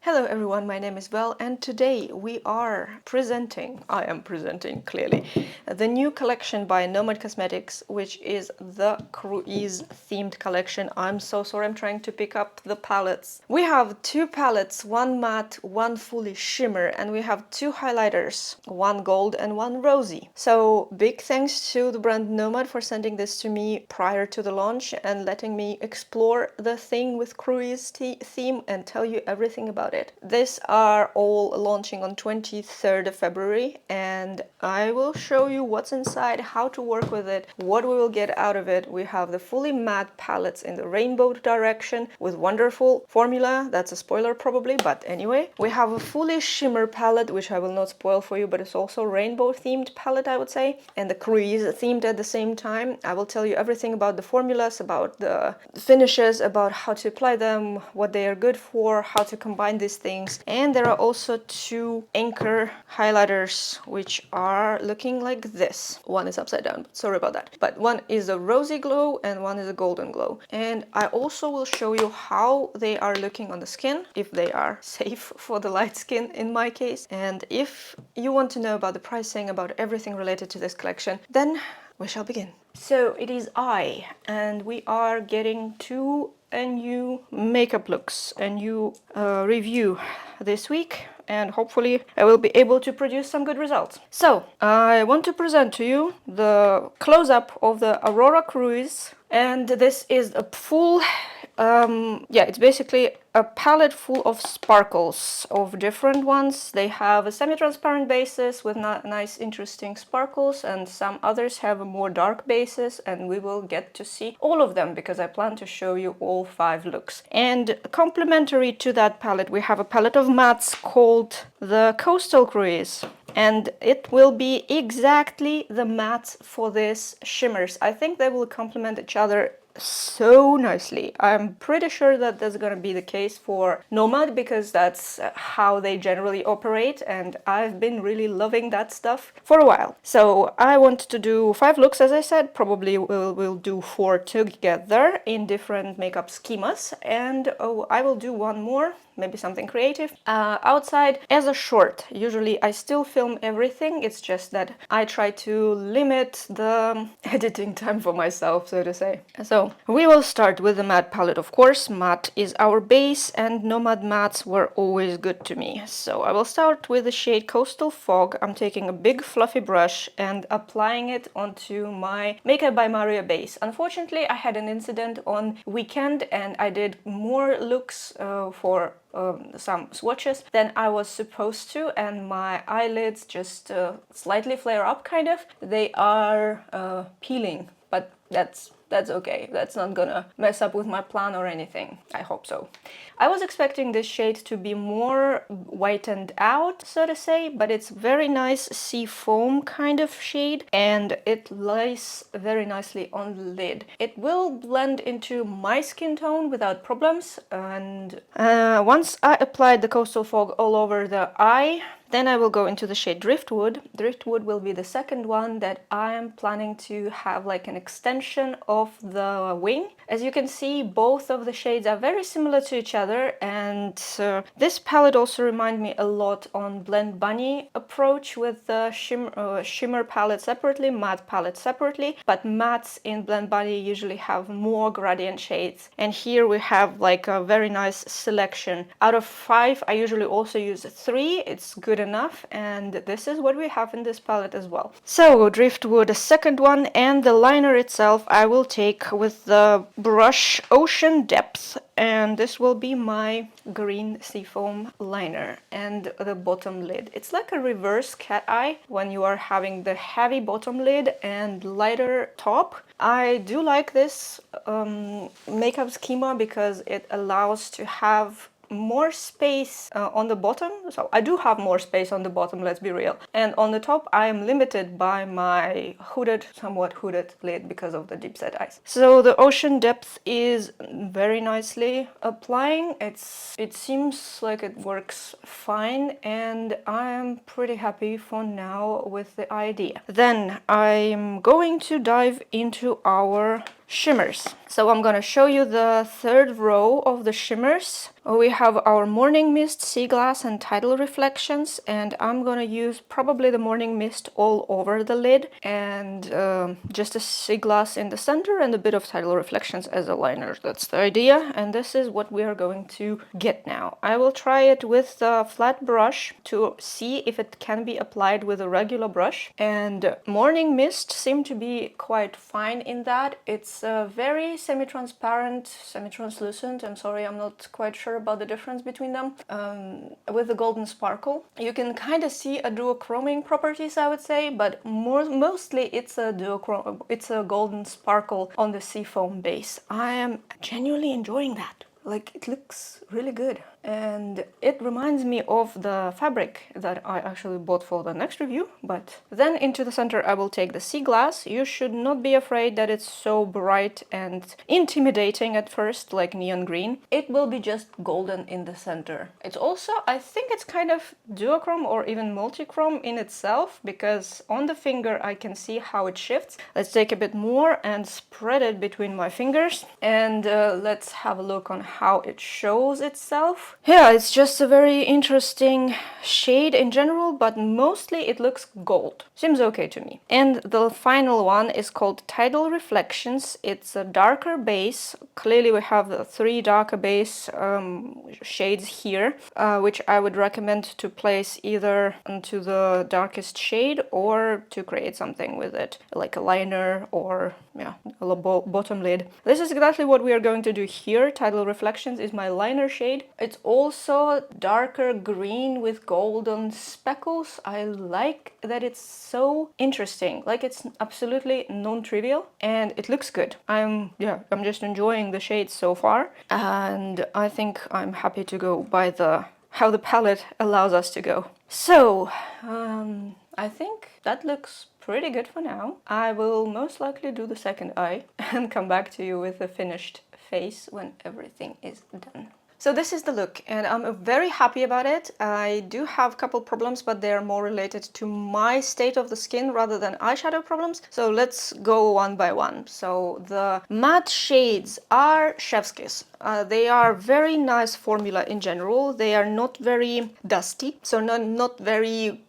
Hello everyone, my name is Val and today I am presenting clearly, the new collection by Nomad Cosmetics, which is the cruise themed collection. I'm so sorry, I'm trying to pick up the palettes. We have two palettes, one matte, one fully shimmer, and we have two highlighters, one gold and one rosy. So big thanks to the brand Nomad for sending this to me prior to the launch and letting me explore the thing with cruise theme and tell you everything about it. These are all launching on 23rd of February and I will show you what's inside, how to work with it, what we will get out of it. We have the fully matte palettes in the rainbow direction with wonderful formula. That's a spoiler probably, but anyway. We have a fully shimmer palette, which I will not spoil for you, but it's also rainbow themed palette, I would say, and the cruise themed at the same time. I will tell you everything about the formulas, about the finishes, about how to apply them, what they are good for, how to combine these things. And there are also two anchor highlighters which are looking like this. One is upside down, sorry about that, but one is a rosy glow and one is a golden glow. And I also will show you how they are looking on the skin, if they are safe for the light skin in my case. And if you want to know about the pricing, about everything related to this collection, then we shall begin. So it is and we are getting two new makeup looks, a new review this week, and hopefully I will be able to produce some good results. So I want to present to you the close-up of the Aurora cruise, and this is a full it's basically a palette full of sparkles of different ones. They have a semi-transparent basis with nice interesting sparkles, and some others have a more dark basis, and we will get to see all of them because I plan to show you all 5 looks. And complementary to that palette, we have a palette of mattes called the Coastal Cruise, and it will be exactly the mattes for this shimmers. I think they will complement each other so nicely. I'm pretty sure that that's gonna be the case for Nomad because that's how they generally operate, and I've been really loving that stuff for a while. So I want to do 5 looks, as I said. Probably we'll do 4 together in different makeup schemas, and I will do one more, maybe something creative, outside as a short. Usually I still film everything, it's just that I try to limit the editing time for myself, so to say. So we will start with the matte palette, of course. Matte is our base and Nomad mattes were always good to me. So I will start with the shade Coastal Fog. I'm taking a big fluffy brush and applying it onto my Makeup by Maria base. Unfortunately, I had an incident on weekend and I did more looks for some swatches than I was supposed to, and my eyelids just slightly flare up, kind of. They are peeling, but that's okay. That's not gonna mess up with my plan or anything. I hope so. I was expecting this shade to be more whitened out, so to say, but it's very nice sea foam kind of shade, and it lays very nicely on the lid. It will blend into my skin tone without problems, and once I applied the Coastal Fog all over the eye, then I will go into the shade Driftwood. Driftwood will be the second one that I am planning to have like an extension of the wing. As you can see, both of the shades are very similar to each other, and this palette also reminds me a lot on Blend Bunny approach with the shimmer palette separately, matte palette separately, but mattes in Blend Bunny usually have more gradient shades, and here we have like a very nice selection. Out of 5, I usually also use 3. It's good enough, and this is what we have in this palette as well. So Driftwood, a second one, and the liner itself I will take with the brush Ocean Depth, and this will be my green seafoam liner and the bottom lid. It's like a reverse cat eye when you are having the heavy bottom lid and lighter top. I do like this makeup schema because it allows to have more space on the bottom. So I do have more space on the bottom, let's be real, and on the top I am limited by my somewhat hooded lid because of the deep set eyes. So the Ocean Depth is very nicely applying. It seems like it works fine, and I'm pretty happy for now with the idea. Then I'm going to dive into our shimmers. So I'm gonna show you the third row of the shimmers. We have our Morning Mist, Sea Glass, and Tidal Reflections, and I'm gonna use probably the Morning Mist all over the lid, and just a Sea Glass in the center and a bit of Tidal Reflections as a liner. That's the idea, and this is what we are going to get now. I will try it with a flat brush to see if it can be applied with a regular brush, and Morning Mist seemed to be quite fine in that. It's very semi-transparent, semi-translucent. I'm sorry, I'm not quite sure about the difference between them. With the golden sparkle, you can kind of see a duochroming properties, I would say, but mostly it's a golden sparkle on the seafoam base. I am genuinely enjoying that. Like, it looks really good, and it reminds me of the fabric that I actually bought for the next review. But then into the center I will take the Sea Glass. You should not be afraid that it's so bright and intimidating at first, like neon green. It will be just golden in the center. It's also, I think it's kind of duochrome or even multichrome in itself, because on the finger I can see how it shifts. Let's take a bit more and spread it between my fingers, and let's have a look on how it shows itself. Yeah, it's just a very interesting shade in general, but mostly it looks gold. Seems okay to me. And the final one is called Tidal Reflections. It's a darker base. Clearly we have 3 darker base shades here, which I would recommend to place either into the darkest shade or to create something with it, like a liner or a bottom lid. This is exactly what we are going to do here. Tidal Reflections is my liner shade. It's also darker green with golden speckles. I like that it's so interesting. Like, it's absolutely non-trivial and it looks good. I'm just enjoying the shades so far, and I think I'm happy to go by how the palette allows us to go. So I think that looks pretty good for now. I will most likely do the second eye and come back to you with the finished face when everything is done. So this is the look, and I'm very happy about it. I do have a couple problems, but they are more related to my state of the skin rather than eyeshadow problems. So let's go one by one. So the matte shades are chef's kiss. They are very nice formula in general. They are not very dusty, so not very,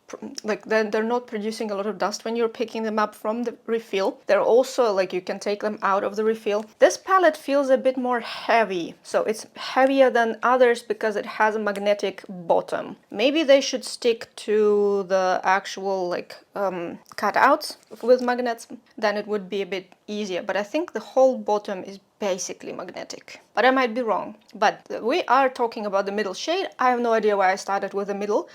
like, they're not producing a lot of dust when you're picking them up from the refill. They're also, like, you can take them out of the refill. This palette feels a bit more heavy, so it's heavier than others because it has a magnetic bottom. Maybe they should stick to the actual, like, cutouts with magnets, then it would be a bit easier. But I think the whole bottom is basically magnetic, but I might be wrong. But we are talking about the middle shade. I have no idea why I started with the middle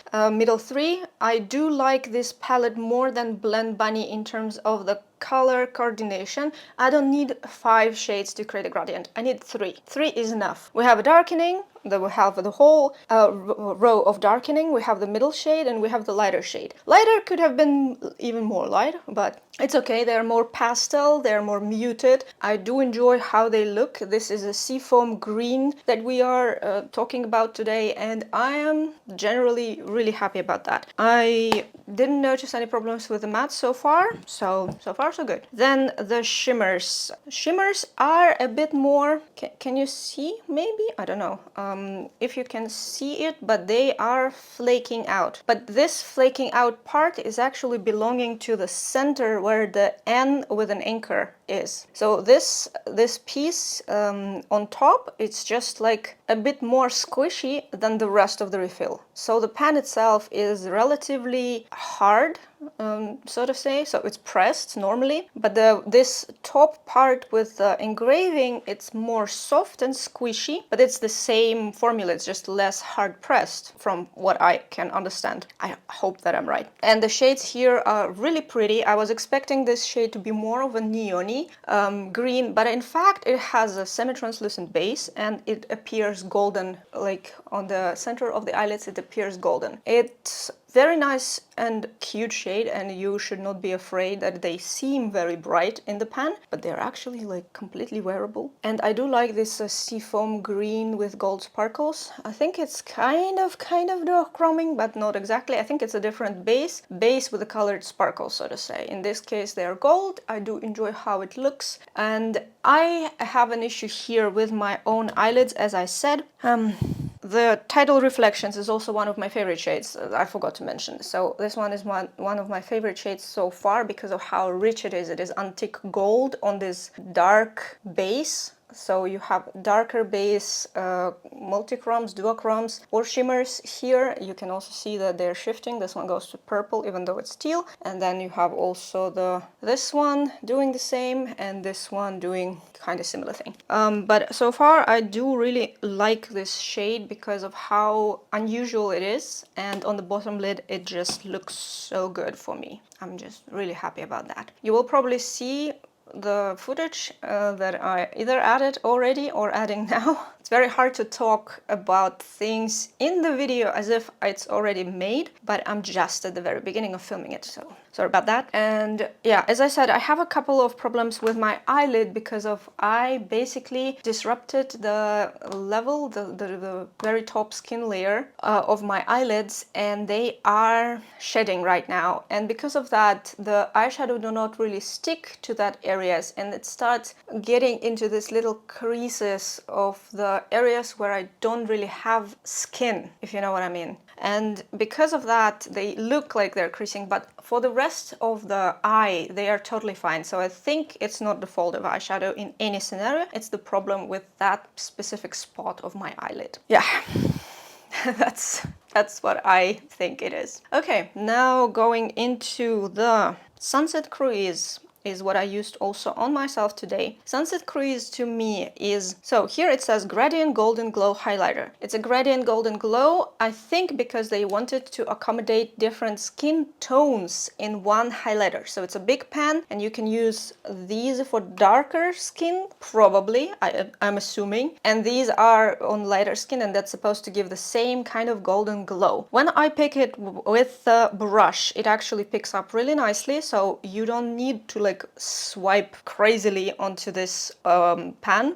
3. I do like this palette more than Blend Bunny in terms of the color coordination. I don't need 5 shades to create a gradient. I need 3. 3 is enough. We have a darkening, then we have the whole row of darkening, we have the middle shade, and we have the lighter shade. Lighter could have been even more light, but it's okay. They're more pastel, they're more muted. I do enjoy how they look. This is a seafoam green that we are talking about today, and I am generally really happy about that. I didn't notice any problems with the matte so far, so far so good. Then the shimmers. Shimmers are a bit more, can you see maybe? I don't know if you can see it, but they are flaking out. But this flaking out part is actually belonging to the center where the N with an anchor is. So this piece on top, it's just like a bit more squishy than the rest of the refill. So the pan itself is relatively hard, so to say, so it's pressed normally, but this top part with the engraving, it's more soft and squishy, but it's the same formula, it's just less hard pressed from what I can understand. I hope that I'm right. And the shades here are really pretty. I was expecting this shade to be more of a neon-y green, but in fact it has a semi-translucent base and it appears golden, like on the center of the eyelids it appears golden. It very nice and cute shade, and you should not be afraid that they seem very bright in the pan, but they're actually like completely wearable. And I do like this seafoam green with gold sparkles. I think it's kind of duochroming, but not exactly. I think it's a different base with the colored sparkles, so to say. In this case they are gold. I do enjoy how it looks, and I have an issue here with my own eyelids, as I said. The Tidal Reflections is also one of my favorite shades, I forgot to mention. So this one is one of my favorite shades so far because of how rich it is. It is antique gold on this dark base. So you have darker base, multichromes, duochromes, or shimmers here. You can also see that they're shifting. This one goes to purple even though it's teal. And then you have also this one doing the same, and this one doing kind of similar thing. But so far I do really like this shade because of how unusual it is, and on the bottom lid it just looks so good for me. I'm just really happy about that. You will probably see the footage that I either added already or adding now. It's very hard to talk about things in the video as if it's already made, but I'm just at the very beginning of filming it, so sorry about that. And yeah, as I said, I have a couple of problems with my eyelid because of I basically disrupted the level, the very top skin layer of my eyelids, and they are shedding right now. And because of that, the eyeshadow do not really stick to that areas, and it starts getting into this little creases of the areas where I don't really have skin, if you know what I mean. And because of that, they look like they're creasing, but for the rest of the eye, they are totally fine. So I think it's not the fault of eyeshadow in any scenario. It's the problem with that specific spot of my eyelid. Yeah, that's what I think it is. Okay, now going into the Sunset Cruise is what I used also on myself today. Sunset Cruise to me is, so here it says Gradient Golden Glow Highlighter. It's a Gradient Golden Glow, I think because they wanted to accommodate different skin tones in one highlighter. So it's a big pan, and you can use these for darker skin, probably, I'm assuming. And these are on lighter skin, and that's supposed to give the same kind of golden glow. When I pick it with the brush, it actually picks up really nicely, so you don't need to like swipe crazily onto this pan.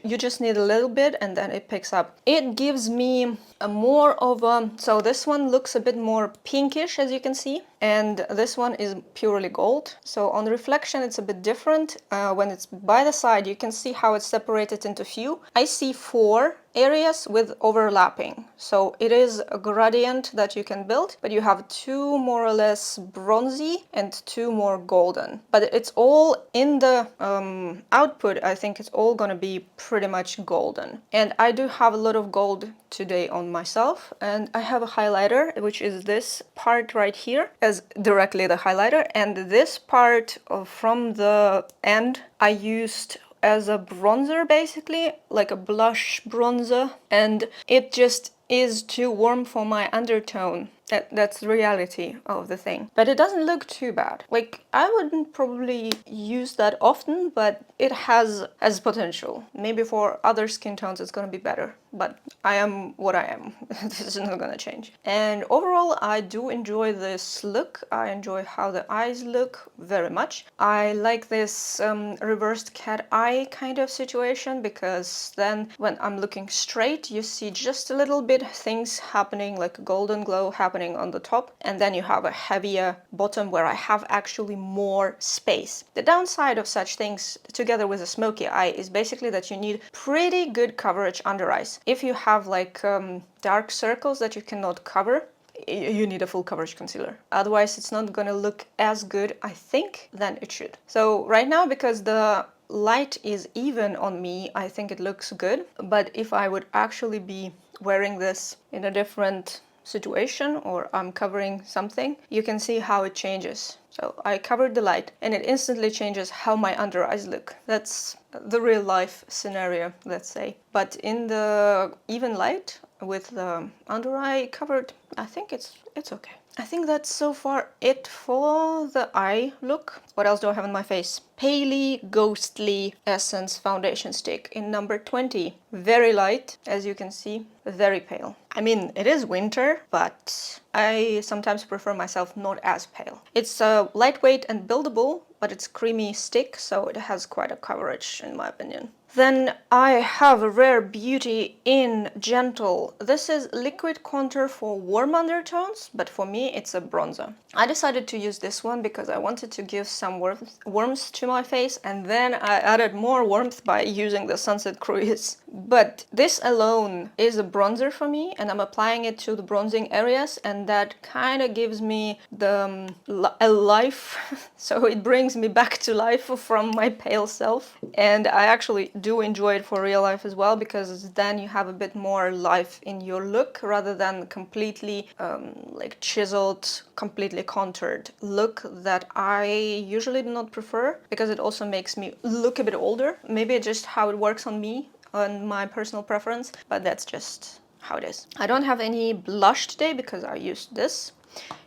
You just need a little bit and then it picks up. It gives me a more of a, so this one looks a bit more pinkish, as you can see, and this one is purely gold. So on reflection it's a bit different. When it's by the side, you can see how it's separated into few. I see 4 areas with overlapping, so it is a gradient that you can build, but you have 2 more or less bronzy and 2 more golden, but it's all in the output. I think it's all gonna be pretty much golden, and I do have a lot of gold today on myself, and I have a highlighter, which is this part right here as directly the highlighter, and this part from the end I used as a bronzer, basically like a blush bronzer, and it just is too warm for my undertone. That's the reality of the thing, but it doesn't look too bad. Like, I wouldn't probably use that often, but it has potential. Maybe for other skin tones it's gonna be better, but I am what I am. This is not gonna change. And overall, I do enjoy this look. I enjoy how the eyes look very much. I like this reversed cat eye kind of situation, because then when I'm looking straight, you see just a little bit things happening, like a golden glow happening on the top, and then you have a heavier bottom where I have actually more space. The downside of such things, together with a smoky eye, is basically that you need pretty good coverage under eyes. If you have like dark circles that you cannot cover, you need a full coverage concealer. Otherwise it's not gonna look as good, I think, than it should. So right now, because the light is even on me, I think it looks good, but if I would actually be wearing this in a different situation, or I'm covering something, you can see how it changes. So I covered the light and it instantly changes how my under eyes look. That's the real life scenario, let's say. But in the even light with the under eye covered, I think it's okay. I think that's so far it for the eye look. What else do I have on my face? Paley Ghostly Essence Foundation Stick in number 20. Very light, as you can see, very pale. I mean, it is winter, but I sometimes prefer myself not as pale. It's lightweight and buildable, but it's creamy stick, so it has quite a coverage in my opinion. Then I have a rare beauty in Gentle. This is liquid contour for warm undertones, but for me it's a bronzer. I decided to use this one because I wanted to give some warmth to my face, and then I added more warmth by using the Sunset Cruise. But this alone is a bronzer for me, and I'm applying it to the bronzing areas, and that kind of gives me the a life. So it brings me back to life from my pale self, and I actually do enjoy it for real life as well, because then you have a bit more life in your look rather than completely like chiseled, completely contoured look that I usually do not prefer, because it also makes me look a bit older. Maybe it's just how it works on me, on my personal preference, but that's just how it is. I don't have any blush today because I used this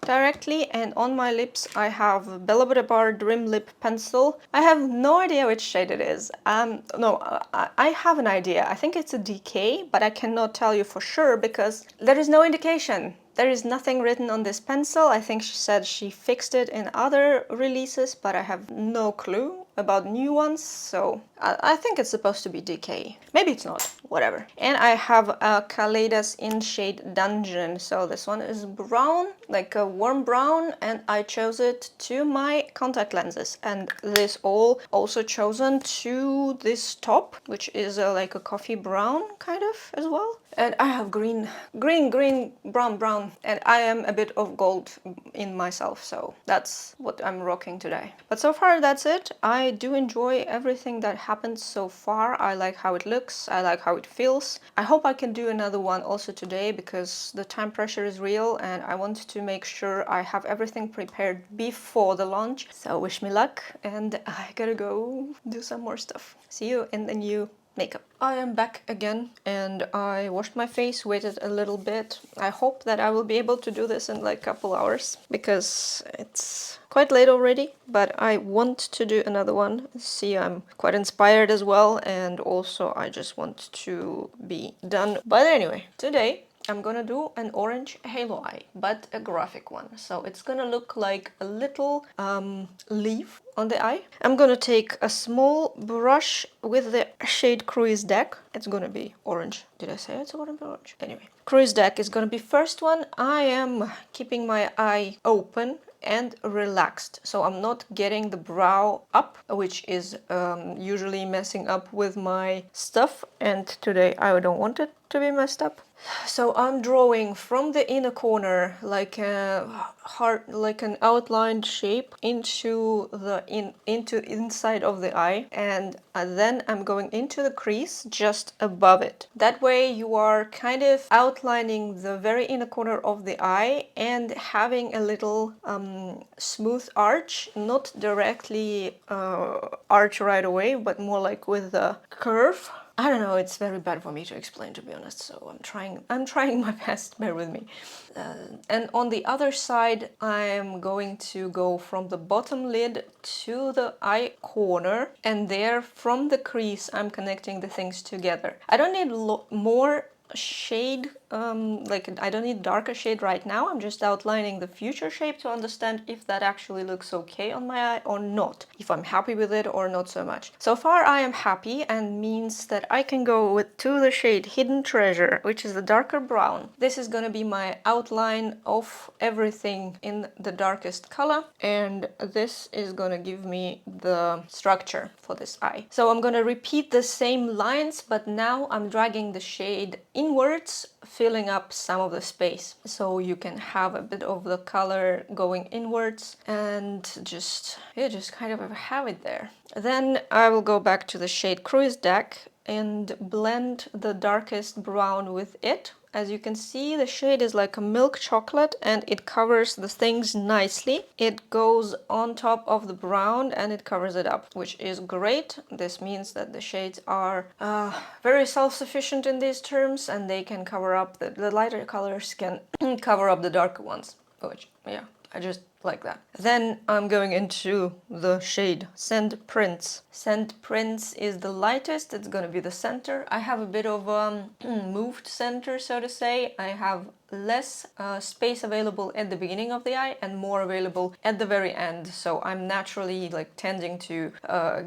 directly, and on my lips I have Bella Bar Dream Lip Pencil. I have no idea which shade it is. I have an idea. I think it's a DK, but I cannot tell you for sure because there is no indication. There is nothing written on this pencil. I think she said she fixed it in other releases, but I have no clue about new ones, so I think it's supposed to be DK. Maybe it's not, whatever. And I have a Kaleidos in shade Dungeon. So this one is brown, like a warm brown, and I chose it to my contact lenses. And this all also chosen to this top, which is like a coffee brown kind of as well. And I have green, brown, and I am a bit of gold in myself, so that's what I'm rocking today. But so far that's it. I do enjoy everything that happened so far. I like how it looks, I like how it feels. I hope I can do another one also today because the time pressure is real and I want to make sure I have everything prepared before the launch. So wish me luck, and I gotta go do some more stuff. See you in the new makeup. I am back again and I washed my face, waited a little bit. I hope that I will be able to do this in like a couple hours because it's quite late already, but I want to do another one. See, I'm quite inspired as well, and also I just want to be done. But anyway, today I'm gonna do an orange halo eye, but a graphic one. So it's gonna look like a little leaf on the eye. I'm gonna take a small brush with the shade Cruise Deck. It's gonna be orange. Did I say it's gonna be orange? Anyway, Cruise Deck is gonna be first one. I am keeping my eye open and relaxed, so I'm not getting the brow up, which is usually messing up with my stuff, and today I don't want it to be messed up. So I'm drawing from the inner corner like a heart, like an outlined shape into the inside of the eye, and then I'm going into the crease just above it. That way you are kind of outlining the very inner corner of the eye and having a little smooth arch, not directly arch right away, but more like with a curve. I don't know, it's very bad for me to explain, to be honest, so I'm trying my best, bear with me. And on the other side, I'm going to go from the bottom lid to the eye corner, and there from the crease I'm connecting the things together. I don't need more shade, like I don't need darker shade right now. I'm just outlining the future shape to understand if that actually looks okay on my eye or not, if I'm happy with it or not so much. So far I am happy, and means that I can go to the shade Hidden Treasure, which is the darker brown. This is gonna be my outline of everything in the darkest color, and this is gonna give me the structure for this eye. So I'm gonna repeat the same lines, but now I'm dragging the shade inwards, filling up some of the space, so you can have a bit of the color going inwards and just kind of have it there. Then I will go back to the shade Cruise Deck and blend the darkest brown with it. As you can see, the shade is like a milk chocolate and it covers the things nicely. It goes on top of the brown and it covers it up, which is great. This means that the shades are very self-sufficient in these terms, and they can cover up the lighter colors can cover up the darker ones. which, yeah, I just like that. Then I'm going into the shade Sand Prince. Sand Prince is the lightest. It's going to be the center. I have a bit of moved center, so to say. I have less space available at the beginning of the eye and more available at the very end. So I'm naturally like tending to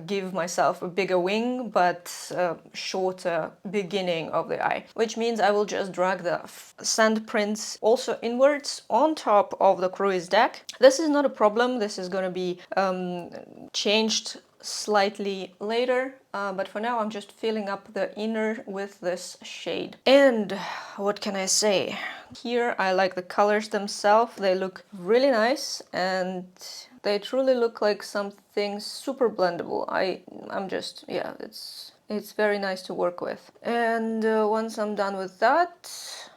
give myself a bigger wing, but shorter beginning of the eye, which means I will just drag the Sand Prince also inwards on top of the cruise deck. This is not a problem. This is going to be changed slightly later, but for now I'm just filling up the inner with this shade. And what can I say? Here I like the colors themselves. They look really nice and they truly look like something super blendable. I'm just, yeah, it's very nice to work with. And once I'm done with that,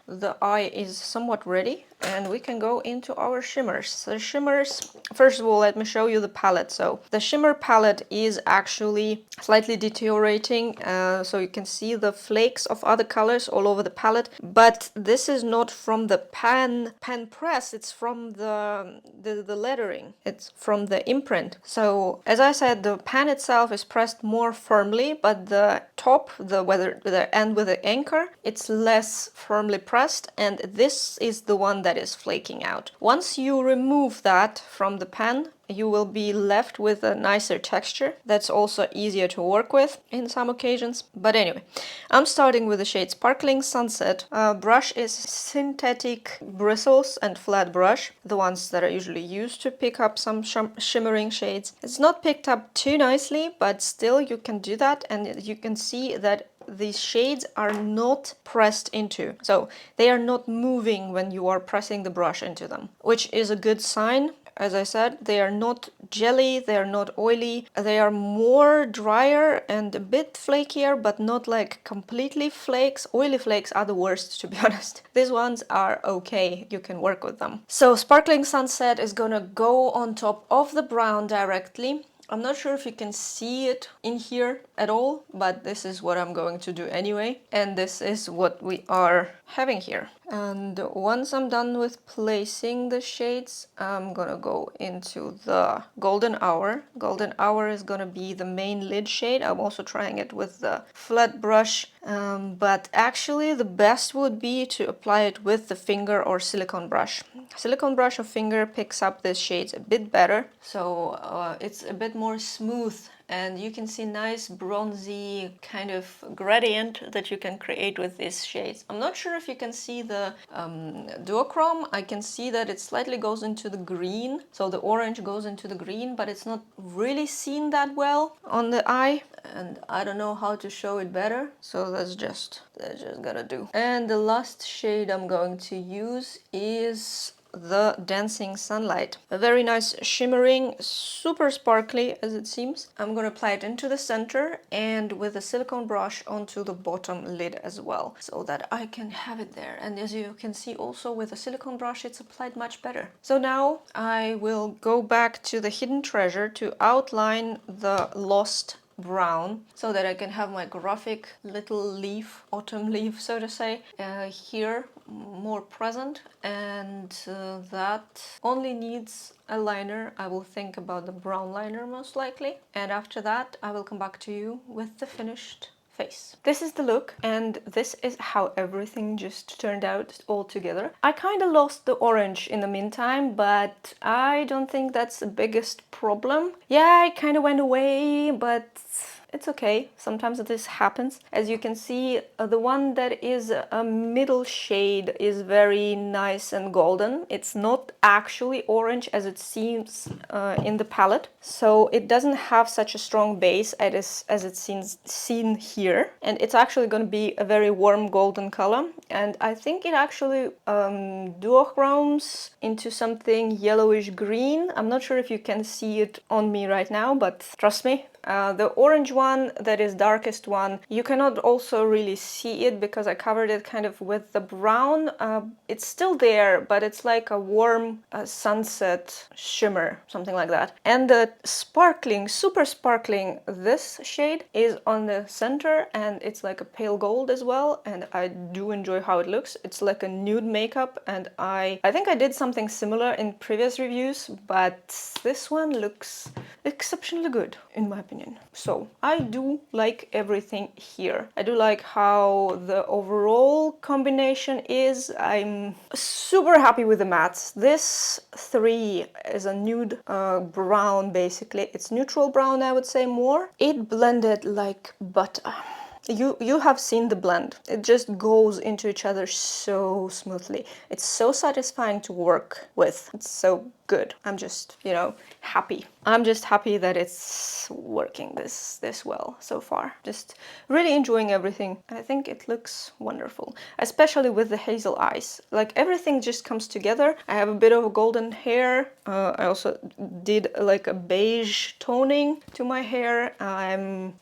the eye is somewhat ready and we can go into our shimmers. The shimmers, first of all, let me show you the palette. So the shimmer palette is actually slightly deteriorating, so you can see the flakes of other colors all over the palette, but this is not from the pan press, it's from the lettering, it's from the imprint. So as I said, the pan itself is pressed more firmly, but the top, the end with the anchor, it's less firmly pressed, and this is the one that is flaking out. Once you remove that from the pan, you will be left with a nicer texture that's also easier to work with in some occasions. But anyway, I'm starting with the shade Sparkling Sunset. Brush is synthetic bristles and flat brush, the ones that are usually used to pick up some shimmering shades. It's not picked up too nicely, but still you can do that, and you can see that these shades are not pressed into. So they are not moving when you are pressing the brush into them, which is a good sign. As I said, they are not jelly, they are not oily, they are more drier and a bit flakier, but not like completely flakes. Oily flakes are the worst, to be honest. These ones are okay, you can work with them. So Sparkling Sunset is gonna go on top of the brown directly. I'm not sure if you can see it in here at all, but this is what I'm going to do anyway. And this is what we are having here. And once I'm done with placing the shades, I'm gonna go into the Golden Hour. Golden Hour is gonna be the main lid shade. I'm also trying it with the flat brush, but actually the best would be to apply it with the finger or silicone brush. Silicone brush or finger picks up these shades a bit better, so it's a bit more smooth, and you can see nice bronzy kind of gradient that you can create with these shades. I'm not sure if you can see the duochrome. I can see that it slightly goes into the green, so the orange goes into the green, but it's not really seen that well on the eye, and I don't know how to show it better, so that's just gonna do. And the last shade I'm going to use is the Dancing Sunlight. A very nice shimmering, super sparkly as it seems. I'm gonna apply it into the center and with a silicone brush onto the bottom lid as well, so that I can have it there. And as you can see also with a silicone brush, it's applied much better. So now I will go back to the Hidden Treasure to outline the lost brown, so that I can have my graphic little leaf, autumn leaf, so to say, here more present, and that only needs a liner. I will think about the brown liner most likely, and after that I will come back to you with the finished face. This is the look, and this is how everything just turned out all together. I kind of lost the orange in the meantime, but I don't think that's the biggest problem. Yeah, it kind of went away, but it's okay. Sometimes this happens. As you can see, the one that is a middle shade is very nice and golden. It's not actually orange as it seems in the palette, so it doesn't have such a strong base as it's seen here, and it's actually going to be a very warm golden color, and I think it actually duochromes into something yellowish green. I'm not sure if you can see it on me right now, but trust me, The orange one, that is darkest one, you cannot also really see it because I covered it kind of with the brown. It's still there, but it's like a warm sunset shimmer, something like that. And the sparkling, super sparkling, this shade is on the center, and it's like a pale gold as well, and I do enjoy how it looks. It's like a nude makeup, and I think I did something similar in previous reviews, but this one looks exceptionally good in my opinion. So I do like everything here. I do like how the overall combination is. I'm super happy with the mattes. This 3 is a nude brown, basically. It's neutral brown, I would say, more. It blended like butter. You have seen the blend. It just goes into each other so smoothly. It's so satisfying to work with. It's so good. I'm just, you know, happy. I'm just happy that it's working this well so far. Just really enjoying everything. I think it looks wonderful, especially with the hazel eyes. Like everything just comes together. I have a bit of golden hair. I also did like a beige toning to my hair. I'm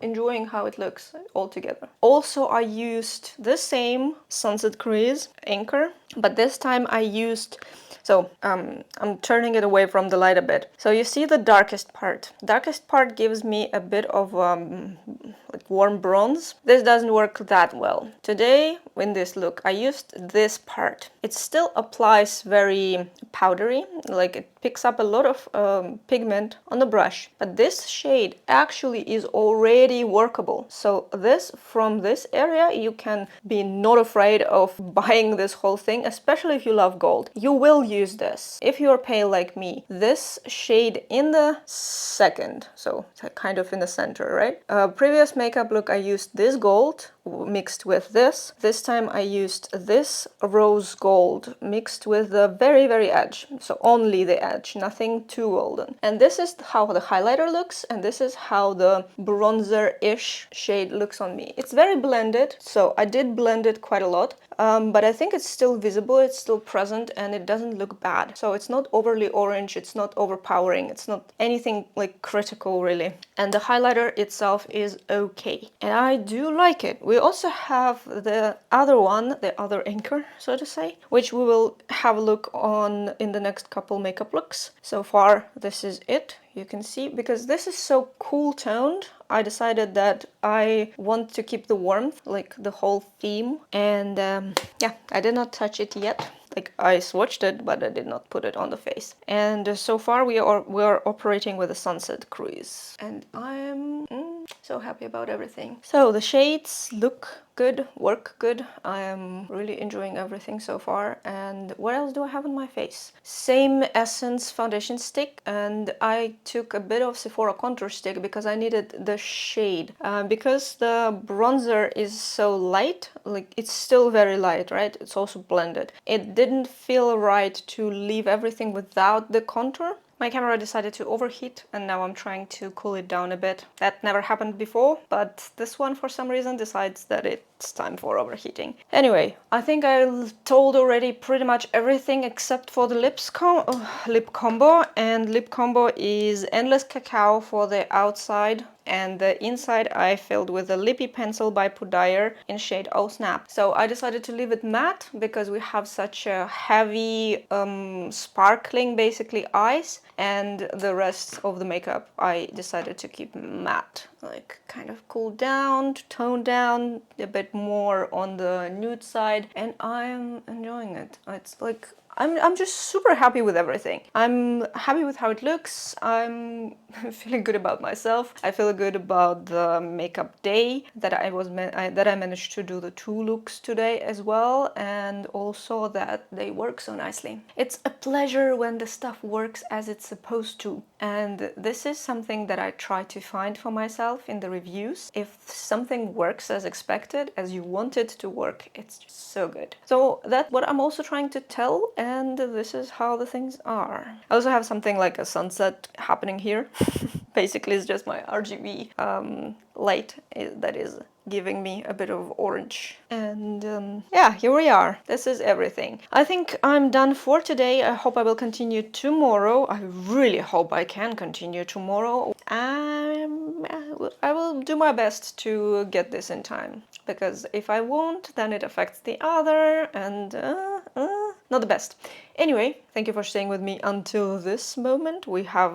enjoying how it looks all together. Also, I used the same Sunset Cruise anchor, but this time I used, so I'm turning it away from the light a bit. So you see the darkest part. Darkest part gives me a bit of like warm bronze. This doesn't work that well. Today, in this look, I used this part. It still applies very powdery, like it picks up a lot of pigment on the brush, but this shade actually is already workable. So this, from this area, you can be not afraid of buying this whole thing, especially if you love gold. You will use this. If you're pale like me, this shade in the second, so kind of in the center, right? Previous makeup look, I used this gold mixed with this. This time I used this rose gold mixed with the very, very edge. So only the edge, nothing too golden. And this is how the highlighter looks, and this is how the bronzer-ish shade looks on me. It's very blended, so I did blend it quite a lot. But I think it's still visible, it's still present, and it doesn't look bad. So it's not overly orange, it's not overpowering, it's not anything like critical really. And the highlighter itself is okay. And I do like it. We also have the other one, the other anchor, so to say, which we will have a look on in the next couple makeup looks. So far, this is it. You can see, because this is so cool toned, I decided that I want to keep the warmth, like the whole theme. And yeah, I did not touch it yet. Like I swatched it, but I did not put it on the face. And so far we are operating with a Sunset Cruise, and I'm so happy about everything. So the shades look good, work good. I am really enjoying everything so far. And what else do I have on my face? Same Essence foundation stick, and I took a bit of Sephora contour stick because I needed the shade. Because the bronzer is so light, like it's still very light, right? It's also blended. It didn't feel right to leave everything without the contour. My camera decided to overheat, and now I'm trying to cool it down a bit. That never happened before, but this one for some reason decides that it's time for overheating. Anyway, I think I told already pretty much everything except for the lip combo, and lip combo is Endless Cacao for the outside, and the inside I filled with a lippy pencil by Pudayer in shade Oh Snap. So I decided to leave it matte because we have such a heavy, sparkling basically eyes, and the rest of the makeup I decided to keep matte. Like kind of cool down, tone down, a bit more on the nude side, and I'm enjoying it. It's like I'm just super happy with everything. I'm happy with how it looks. I'm feeling good about myself. I feel good about the makeup day that I managed to do the 2 looks today as well, and also that they work so nicely. It's a pleasure when the stuff works as it's supposed to, and this is something that I try to find for myself in the reviews. If something works as expected, as you want it to work, it's just so good. So that's what I'm also trying to tell, and this is how the things are. I also have something like a sunset happening here. Basically, it's just my RGB light that is giving me a bit of orange. And yeah, here we are. This is everything. I think I'm done for today. I hope I will continue tomorrow. I really hope I can continue tomorrow. I will do my best to get this in time, because if I won't, then it affects the other, and not the best. Anyway, thank you for staying with me until this moment. We have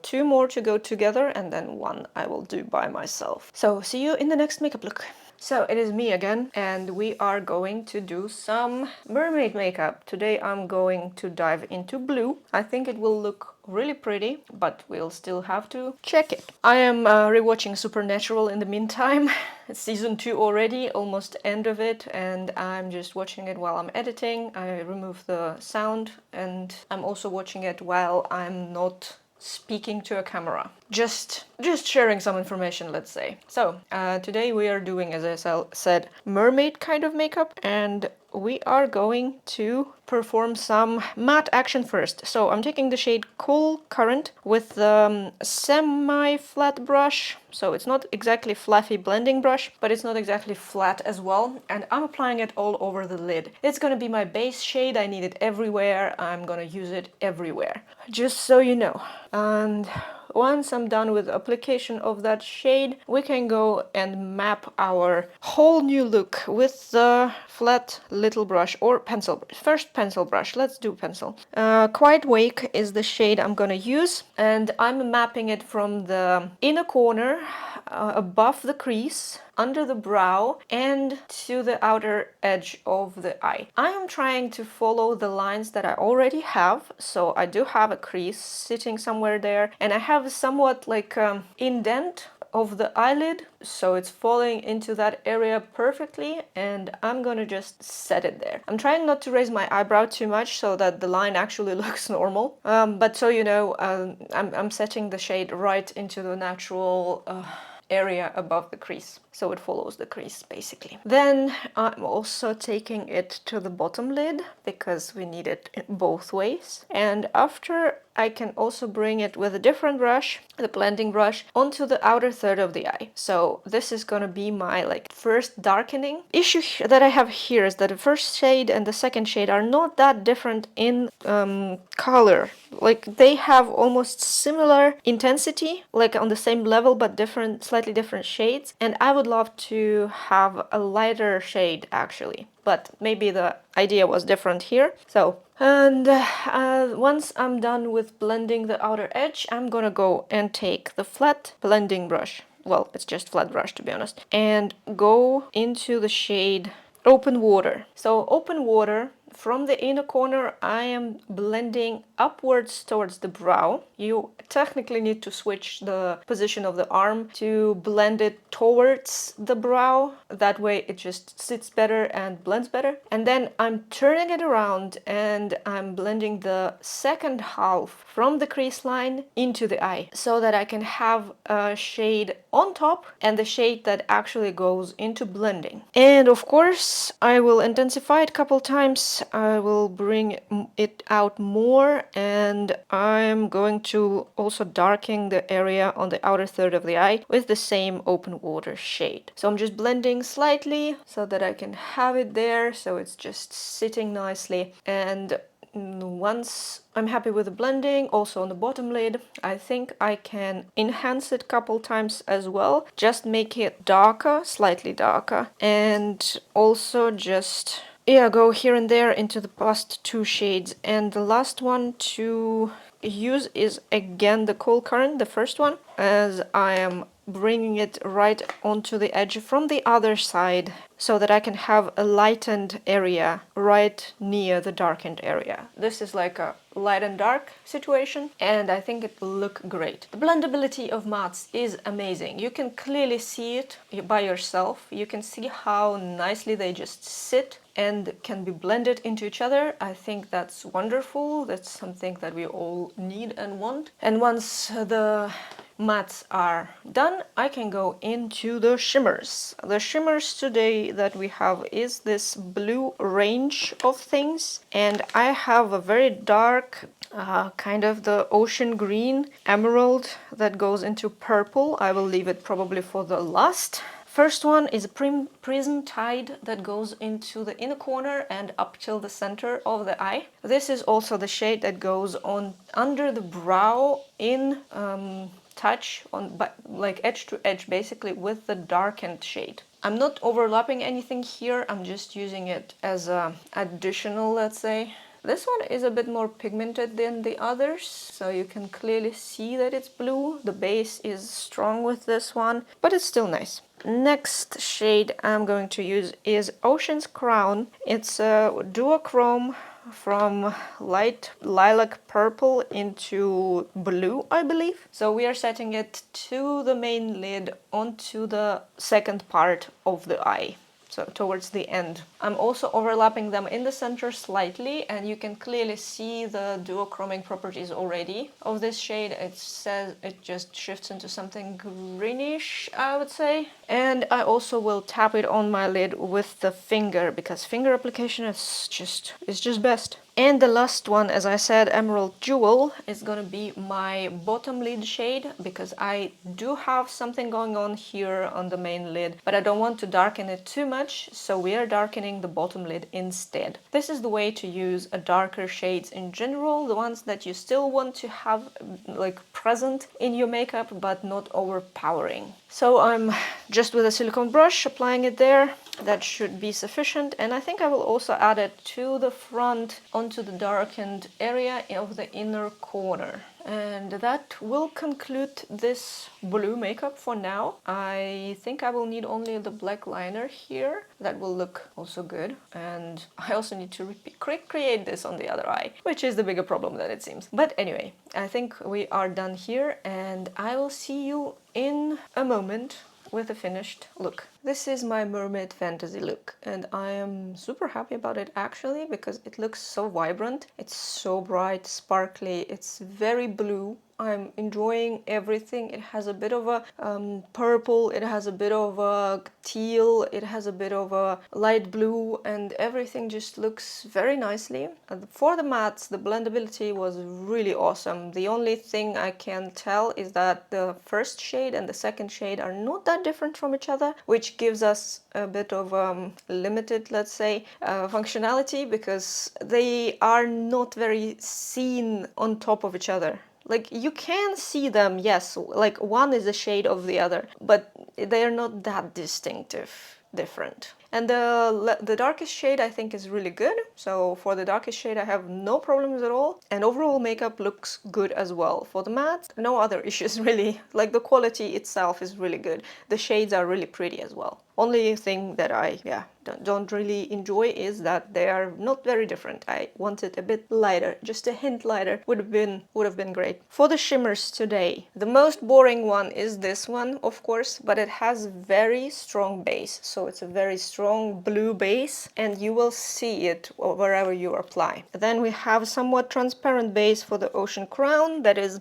2 more to go together, and then 1 I will do by myself. So see you in the next makeup look. So it is me again, and we are going to do some mermaid makeup. Today I'm going to dive into blue. I think it will look really pretty, but we'll still have to check it. I am rewatching Supernatural in the meantime. It's season 2 already, almost end of it, and I'm just watching it while I'm editing. I remove the sound, and I'm also watching it while I'm not speaking to a camera. Just sharing some information, let's say. So today we are doing, as I said, mermaid kind of makeup, and we are going to perform some matte action first. So I'm taking the shade Cool Current with the semi-flat brush. So it's not exactly fluffy blending brush, but it's not exactly flat as well. And I'm applying it all over the lid. It's gonna be my base shade. I need it everywhere. I'm gonna use it everywhere, just so you know. And once I'm done with application of that shade, we can go and map our whole new look with the flat little brush or pencil brush. First pencil brush, let's do pencil. Quiet Wake is the shade I'm gonna use, and I'm mapping it from the inner corner above the crease, under the brow, and to the outer edge of the eye. I am trying to follow the lines that I already have, so I do have a crease sitting somewhere there, and I have somewhat like indent of the eyelid, so it's falling into that area perfectly, and I'm gonna just set it there. I'm trying not to raise my eyebrow too much so that the line actually looks normal, but so you know, I'm setting the shade right into the natural area above the crease, so it follows the crease basically. Then I'm also taking it to the bottom lid because we need it in both ways, and after I can also bring it with a different brush, the blending brush, onto the outer third of the eye. So this is gonna be my like first darkening. Issue that I have here is that the first shade and the second shade are not that different in color. Like they have almost similar intensity, like on the same level, but different, slightly different shades. And I would love to have a lighter shade actually, but maybe the idea was different here. So, and once I'm done with blending the outer edge, I'm gonna go and take the flat blending brush. Well, it's just flat brush to be honest, and go into the shade Open Water. So Open Water, from the inner corner, I am blending upwards towards the brow. You technically need to switch the position of the arm to blend it towards the brow. That way it just sits better and blends better. And then I'm turning it around and I'm blending the second half from the crease line into the eye, so that I can have a shade on top and the shade that actually goes into blending. And of course, I will intensify it a couple times. I will bring it out more, and I'm going to also darken the area on the outer third of the eye with the same Open Water shade. So I'm just blending slightly so that I can have it there, so it's just sitting nicely. And once I'm happy with the blending, also on the bottom lid, I think I can enhance it a couple times as well. Just make it darker, slightly darker, and also just go here and there into the past 2 shades. And the last one to use is again the Cool Current, the first one, as I am bringing it right onto the edge from the other side, so that I can have a lightened area right near the darkened area. This is like a light and dark situation, and I think it will look great. The blendability of mattes is amazing. You can clearly see it by yourself. You can see how nicely they just sit and can be blended into each other. I think that's wonderful. That's something that we all need and want. And once the mattes are done, I can go into the shimmers. The shimmers today that we have is this blue range of things, and I have a very dark kind of the ocean green emerald that goes into purple. I will leave it probably for the last. First one is a prism tide that goes into the inner corner and up till the center of the eye. This is also the shade that goes on under the brow in touch on, but like edge to edge, basically with the darkened shade. I'm not overlapping anything here. I'm just using it as a additional, let's say. This one is a bit more pigmented than the others, so you can clearly see that it's blue. The base is strong with this one, but it's still nice. Next shade I'm going to use is Ocean's Crown. It's a duochrome from light lilac purple into blue, I believe. So we are setting it to the main lid onto the second part of the eye. So towards the end. I'm also overlapping them in the center slightly, and you can clearly see the duochromic properties already of this shade. It says it just shifts into something greenish, I would say. And I also will tap it on my lid with the finger, because finger application is just best. And the last one, as I said, Emerald Jewel, is gonna be my bottom lid shade, because I do have something going on here on the main lid, but I don't want to darken it too much, so we are darkening the bottom lid instead. This is the way to use a darker shades in general, the ones that you still want to have like present in your makeup, but not overpowering. So I'm just with a silicone brush applying it there. That should be sufficient, and I think I will also add it to the front onto the darkened area of the inner corner. And that will conclude this blue makeup for now. I think I will need only the black liner here. That will look also good. And I also need to recreate this on the other eye, which is the bigger problem than it seems. But anyway, I think we are done here, and I will see you in a moment with a finished look. This is my mermaid fantasy look, and I am super happy about it actually, because it looks so vibrant. It's so bright, sparkly, it's very blue. I'm enjoying everything. It has a bit of a purple, it has a bit of a teal, it has a bit of a light blue, and everything just looks very nicely. For the mattes, the blendability was really awesome. The only thing I can tell is that the first shade and the second shade are not that different from each other, which gives us a bit of limited, let's say, functionality, because they are not very seen on top of each other. Like, you can see them, yes, like one is a shade of the other, but they are not that distinctive, different. And the darkest shade I think is really good. So for the darkest shade I have no problems at all. And overall makeup looks good as well. For the matte, no other issues really. Like, the quality itself is really good. The shades are really pretty as well. Only thing that I don't really enjoy is that they are not very different. I wanted a bit lighter, just a hint lighter would have been great. For the shimmers today, the most boring one is this one, of course, but it has very strong base. So it's a very strong blue base, and you will see it wherever you apply. Then we have somewhat transparent base for the Ocean Crown, that is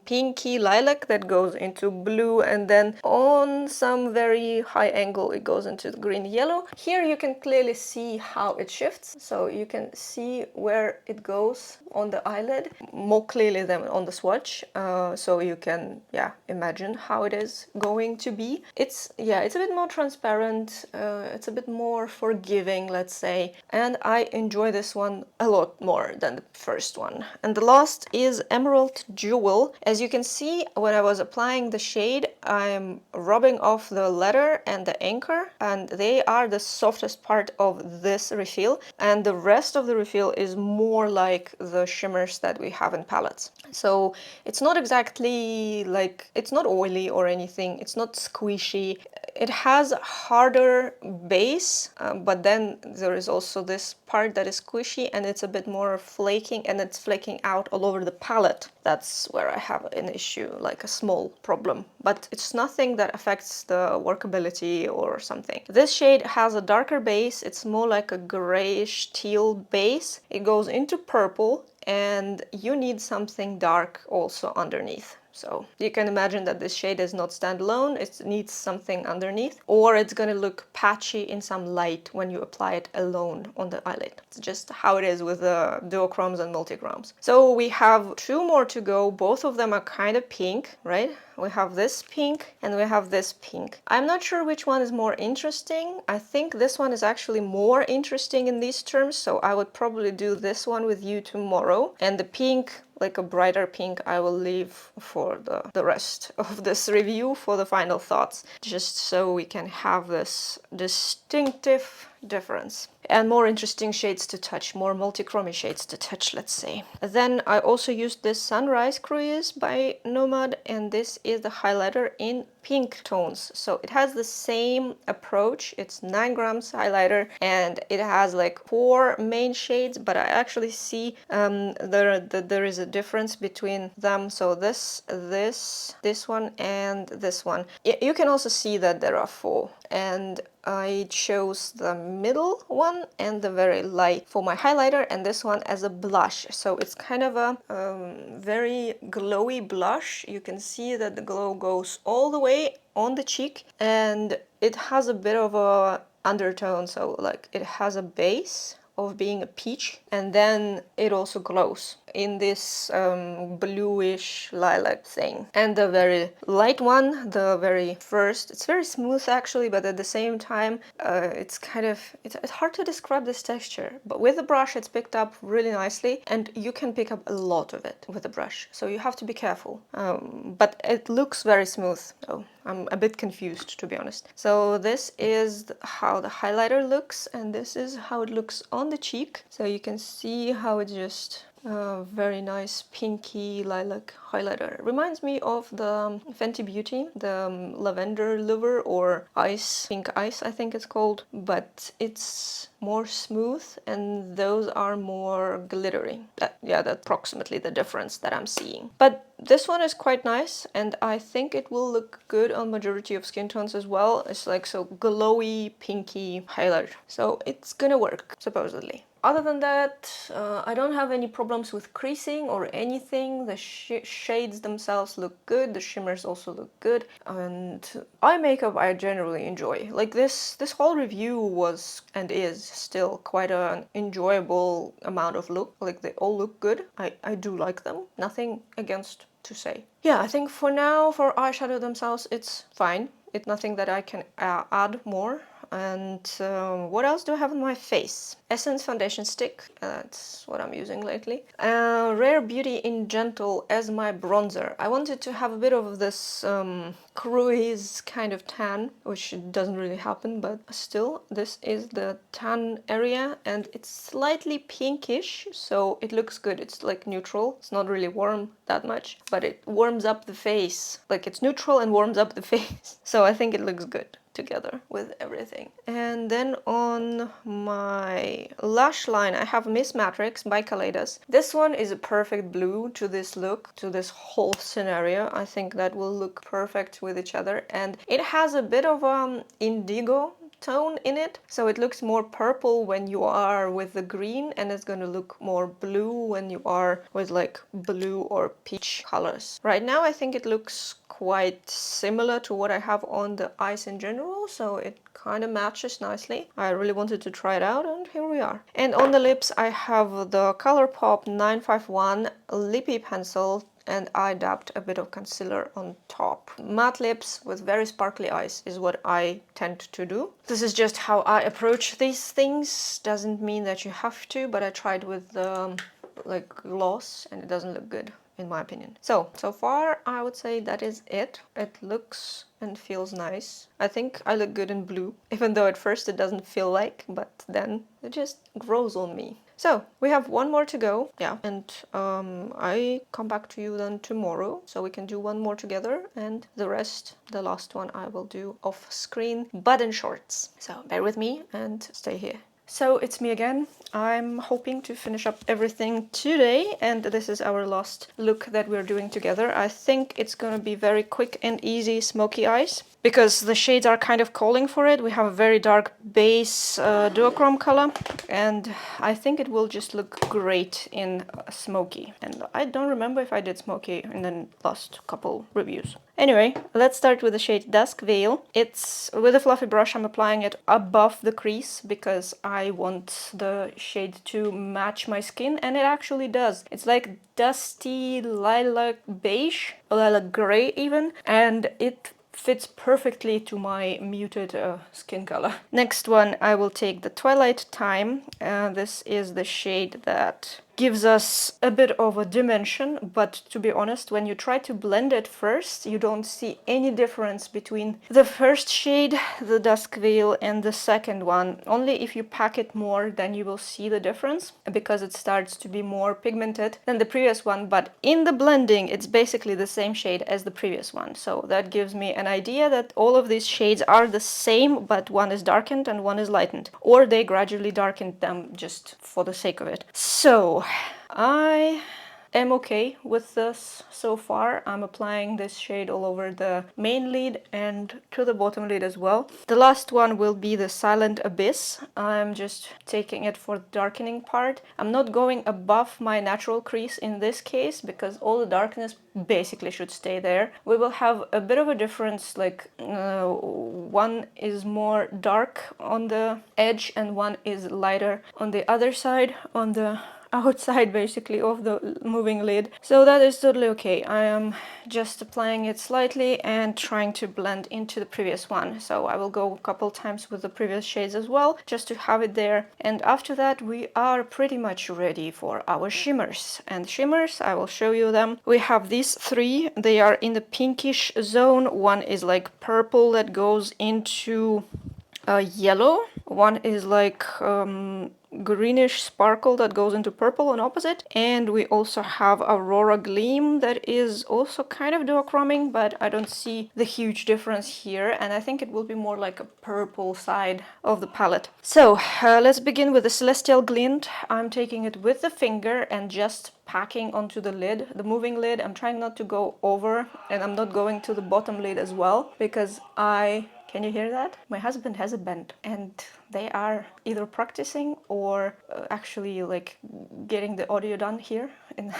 pinky lilac that goes into blue, and then on some very high angle it goes into the green yellow. Here you can clearly see how it shifts, so you can see where it goes on the eyelid more clearly than on the swatch, so you can imagine how it is going to be. It's a bit more transparent, it's a bit more forgiving, let's say, and I enjoy this one a lot more than the first one. And the last is Emerald Jewel. As you can see, when I was applying the shade, I'm rubbing off the letter and the anchor, and they are the softest part of this refill, and the rest of the refill is more like the shimmers that we have in palettes. So it's not exactly like, it's not oily or anything, it's not squishy. It has a harder base, but then there is also this part that is squishy, and it's a bit more flaking, and it's flaking out all over the palette. That's where I have an issue, like a small problem, but it's nothing that affects the workability or something. This shade has a darker base. It's more like a grayish teal base. It goes into purple, and you need something dark also underneath. So you can imagine that this shade is not standalone, it needs something underneath, or it's gonna look patchy in some light when you apply it alone on the eyelid. It's just how it is with the duochromes and multichromes. So we have 2 more to go. Both of them are kind of pink, right? We have this pink and we have this pink. I'm not sure which one is more interesting. I think this one is actually more interesting in these terms, so I would probably do this one with you tomorrow. And the pink, like a brighter pink, I will leave for the rest of this review for the final thoughts, just so we can have this distinctive difference and more interesting shades to touch, more multichromy shades to touch, let's say. Then I also used this Sunrise Cruise by Nomad, and this is the highlighter in pink tones. So it has the same approach. It's 9 grams highlighter and it has like 4 main shades, but I actually see there is a difference between them. So this one and this one. You can also see that there are 4, and I chose the middle one and the very light for my highlighter, and this one as a blush. So it's kind of a very glowy blush. You can see that the glow goes all the way on the cheek, and it has a bit of a undertone, so like it has a base of being a peach, and then it also glows in this bluish lilac thing. And the very light one, the very first, it's very smooth actually, but at the same time it's kind of, it's hard to describe this texture, but with the brush it's picked up really nicely, and you can pick up a lot of it with the brush, so you have to be careful. But it looks very smooth, so I'm a bit confused, to be honest. So this is how the highlighter looks, and this is how it looks on the cheek. So you can see how it's just very nice pinky lilac highlighter. Reminds me of the Fenty Beauty, the lavender liver or ice, pink ice I think it's called, but it's more smooth and those are more glittery. That's approximately the difference that I'm seeing. But this one is quite nice, and I think it will look good on majority of skin tones as well. It's like so glowy, pinky highlighter. So it's gonna work, supposedly. Other than that, I don't have any problems with creasing or anything. The shades themselves look good, the shimmers also look good, and eye makeup I generally enjoy. Like this whole review was and is still quite an enjoyable amount of look. Like they all look good. I do like them. Nothing against to say. Yeah, I think for now, for eyeshadow themselves, it's fine. It's nothing that I can add more. And what else do I have on my face? Essence foundation stick, that's what I'm using lately. Rare Beauty in Gentle as my bronzer. I wanted to have a bit of this cruise kind of tan, which doesn't really happen, but still, this is the tan area, and it's slightly pinkish, so it looks good. It's like neutral. It's not really warm that much, but it warms up the face. Like it's neutral and warms up the face. So I think it looks good together with everything. And then on my lash line, I have Miss Matrix by Kaleidos. This one is a perfect blue to this look, to this whole scenario. I think that will look perfect with each other, and it has a bit of indigo tone in it, so it looks more purple when you are with the green, and it's going to look more blue when you are with like blue or peach colors. Right now I think it looks quite similar to what I have on the eyes in general, so it kind of matches nicely. I really wanted to try it out, and here we are. And on the lips I have the ColourPop 951 Lippy Pencil, and I dabbed a bit of concealer on top. Matte lips with very sparkly eyes is what I tend to do. This is just how I approach these things. Doesn't mean that you have to, but I tried with the like gloss and it doesn't look good in my opinion. So far I would say that is it. It looks and feels nice. I think I look good in blue, even though at first it doesn't feel like, but then it just grows on me. So we have one more to go, yeah, and I come back to you then tomorrow, so we can do one more together, and the rest, the last one, I will do off screen, but in shorts. So bear with me and stay here. So it's me again. I'm hoping to finish up everything today, and this is our last look that we're doing together. I think it's gonna be very quick and easy smoky eyes because the shades are kind of calling for it. We have a very dark base duochrome color, and I think it will just look great in smoky. And I don't remember if I did smoky in the last couple reviews. Anyway, let's start with the shade Dusk Veil. It's with a fluffy brush. I'm applying it above the crease because I want the shade to match my skin, and it actually does. It's like dusty lilac beige, lilac gray even, and it fits perfectly to my muted skin color. Next one, I will take the Twilight Time. This is the shade that gives us a bit of a dimension, but to be honest, when you try to blend it first, you don't see any difference between the first shade, the Dusk Veil, and the second one. Only if you pack it more, then you will see the difference, because it starts to be more pigmented than the previous one, but in the blending, it's basically the same shade as the previous one. So that gives me an idea that all of these shades are the same, but one is darkened and one is lightened, or they gradually darkened them just for the sake of it. So I am okay with this so far. I'm applying this shade all over the main lid and to the bottom lid as well. The last one will be the Silent Abyss. I'm just taking it for the darkening part. I'm not going above my natural crease in this case because all the darkness basically should stay there. We will have a bit of a difference, like one is more dark on the edge and one is lighter on the other side, on the outside basically of the moving lid. So that is totally okay. I am just applying it slightly and trying to blend into the previous one. So I will go a couple times with the previous shades as well, just to have it there. And after that, we are pretty much ready for our shimmers. And shimmers, I will show you them. We have these three. They are in the pinkish zone. One is like purple that goes into yellow. One is like greenish sparkle that goes into purple on opposite, and we also have Aurora Gleam that is also kind of duochroming, but I don't see the huge difference here, and I think it will be more like a purple side of the palette. So let's begin with the Celestial Glint. I'm taking it with the finger and just packing onto the lid, the moving lid. I'm trying not to go over, and I'm not going to the bottom lid as well, because can you hear that? My husband has a band, and they are either practicing or actually like getting the audio done here in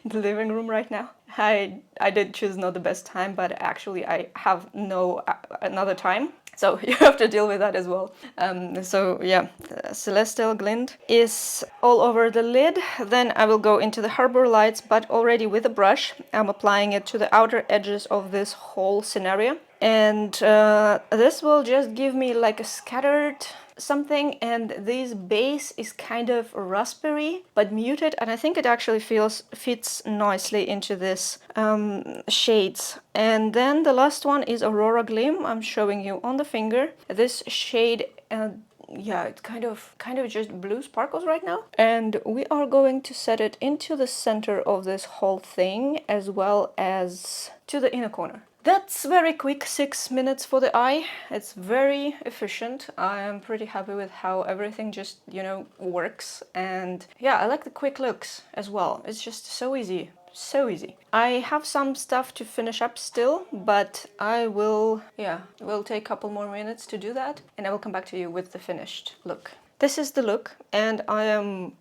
the living room right now. I did choose not the best time, but actually I have no another time. So you have to deal with that as well. So yeah, the Celestial Glint is all over the lid. Then I will go into the Harbor Lights, but already with a brush. I'm applying it to the outer edges of this whole scenario. And this will just give me like a scattered something, and this base is kind of raspberry but muted, and I think it actually fits nicely into this shades. And then the last one is Aurora Gleam. I'm showing you on the finger. This shade yeah, it's kind of just blue sparkles right now, and we are going to set it into the center of this whole thing as well as to the inner corner. That's very quick, 6 minutes for the eye. It's very efficient. I am pretty happy with how everything just, works. And yeah, I like the quick looks as well. It's just so easy. So easy. I have some stuff to finish up still, but I will take a couple more minutes to do that, and I will come back to you with the finished look. This is the look, and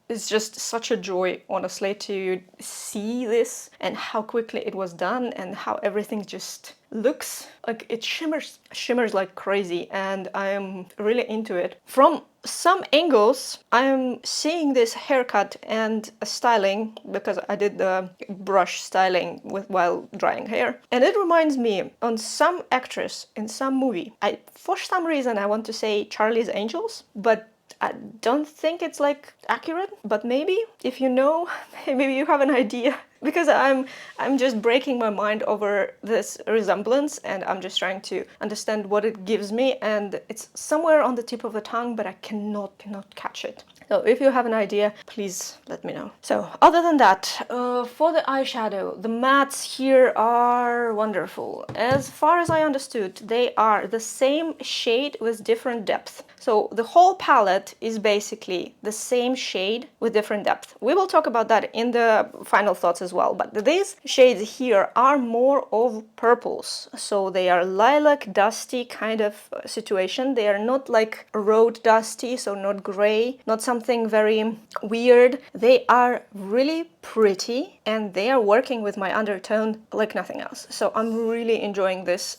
it's just such a joy, honestly, to see this and how quickly it was done and how everything just looks like it shimmers like crazy, and I am really into it. From some angles, I am seeing this haircut and styling because I did the brush styling while drying hair, and it reminds me on some actress in some movie. For some reason I want to say Charlie's Angels, but I don't think it's like accurate, but maybe if you know, maybe you have an idea, because I'm just breaking my mind over this resemblance, and I'm just trying to understand what it gives me, and it's somewhere on the tip of the tongue, but I cannot catch it. So if you have an idea, please let me know. So other than that, for the eyeshadow, the mattes here are wonderful. As far as I understood, they are the same shade with different depth. So the whole palette is basically the same shade with different depth. We will talk about that in the final thoughts as well, but these shades here are more of purples. So they are lilac, dusty kind of situation. They are not like road dusty, so not gray, not something very weird. They are really pretty and they are working with my undertone like nothing else. So I'm really enjoying this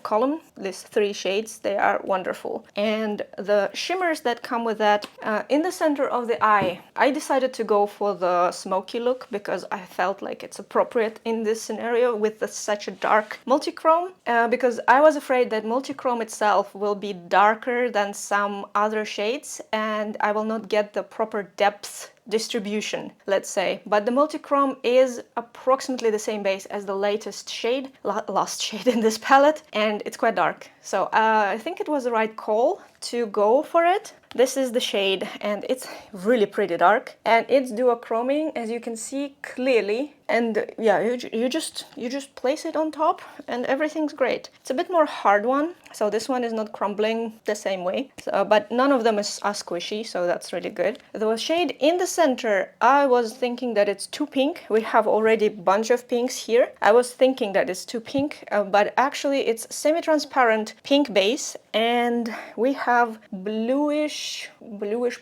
column, these 3 shades. They are wonderful. And the shimmers that come with that, in the center of the eye, I decided to go for the smoky look because I felt like it's appropriate in this scenario with such a dark multichrome, because I was afraid that multichrome itself will be darker than some other shades and I will not get the proper depth distribution, let's say. But the multichrome is approximately the same base as the latest shade, last shade in this palette, and it's quite dark. So I think it was the right call to go for it. This is the shade and it's really pretty dark and it's duochroming, as you can see clearly. And yeah, you just place it on top and everything's great. It's a bit more hard one, so this one is not crumbling the same way, so, but none of them are squishy, so that's really good. The shade in the center, I was thinking that it's too pink. We have already a bunch of pinks here. I was thinking that it's too pink, but actually it's semi-transparent pink base and we have bluish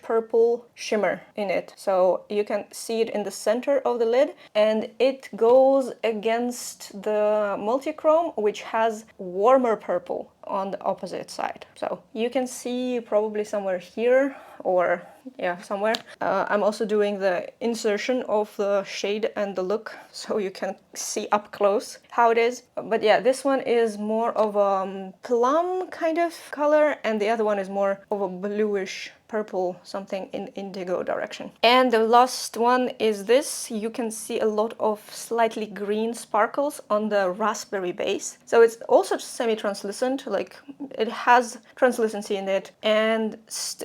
purple shimmer in it. So you can see it in the center of the lid and it goes against the multichrome, which has warmer purple on the opposite side. So you can see probably somewhere here or yeah, somewhere. I'm also doing the insertion of the shade and the look so you can see up close how it is. But yeah, this one is more of a plum kind of color and the other one is more of a bluish purple, something in indigo direction. And the last one is this. You can see a lot of slightly green sparkles on the raspberry base. So it's also semi-translucent, like it has translucency in it, and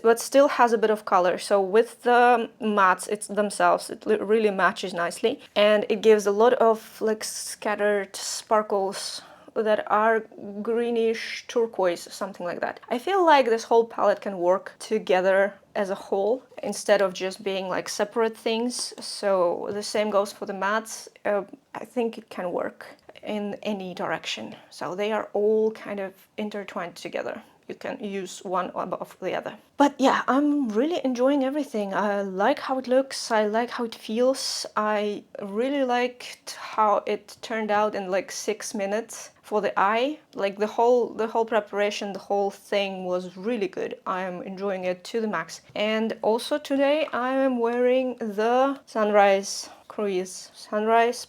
but still has a bit of color. So with the mattes themselves, it really matches nicely, and it gives a lot of like scattered sparkles that are greenish turquoise, something like that. I feel like this whole palette can work together as a whole instead of just being like separate things. So the same goes for the mattes. I think it can work in any direction. So they are all kind of intertwined together. You can use one above the other. But yeah, I'm really enjoying everything. I like how it looks, I like how it feels. I really liked how it turned out in like 6 minutes for the eye. Like the whole preparation, the whole thing was really good. I am enjoying it to the max. And also today I am wearing the Sunrise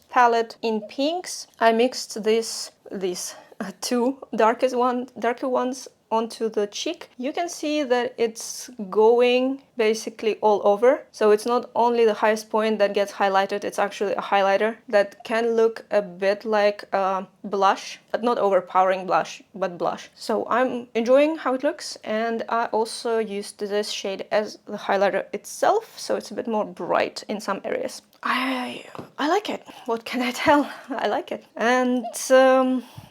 palette in pinks. I mixed these 2 darker ones onto the cheek. You can see that it's going basically all over. So it's not only the highest point that gets highlighted, it's actually a highlighter that can look a bit like a blush, but not overpowering blush, but blush. So I'm enjoying how it looks, and I also used this shade as the highlighter itself, so it's a bit more bright in some areas. I like it. What can I tell? I like it. And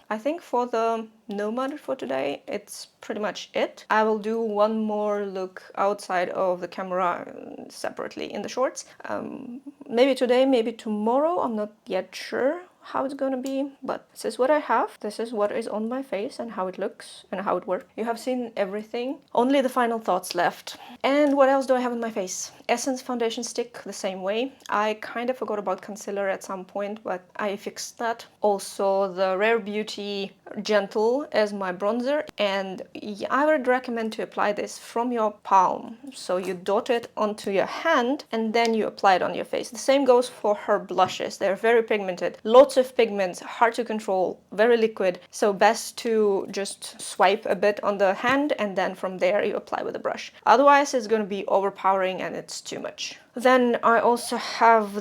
I think for the Nomad for today, it's pretty much it. I will do one more look outside of the camera separately in the shorts. Maybe today, maybe tomorrow, I'm not yet sure how it's gonna be, but this is what I have. This is what is on my face and how it looks and how it works. You have seen everything. Only the final thoughts left. And what else do I have on my face? Essence foundation stick, the same way. I kind of forgot about concealer at some point, but I fixed that. Also the Rare Beauty Gentle as my bronzer, and I would recommend to apply this from your palm. So you dot it onto your hand and then you apply it on your face. The same goes for her blushes. They're very pigmented, lots of pigments, hard to control, very liquid. So best to just swipe a bit on the hand and then from there you apply with a brush. Otherwise it's going to be overpowering and it's too much. Then I also have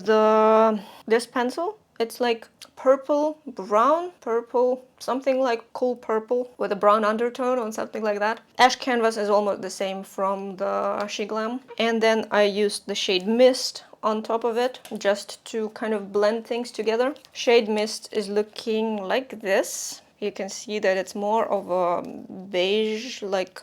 this pencil. It's like purple, brown, purple, something like cool purple with a brown undertone or something like that. Ash Canvas is almost the same from the She Glam. And then I used the shade Mist on top of it just to kind of blend things together. Shade Mist is looking like this. You can see that it's more of a beige, like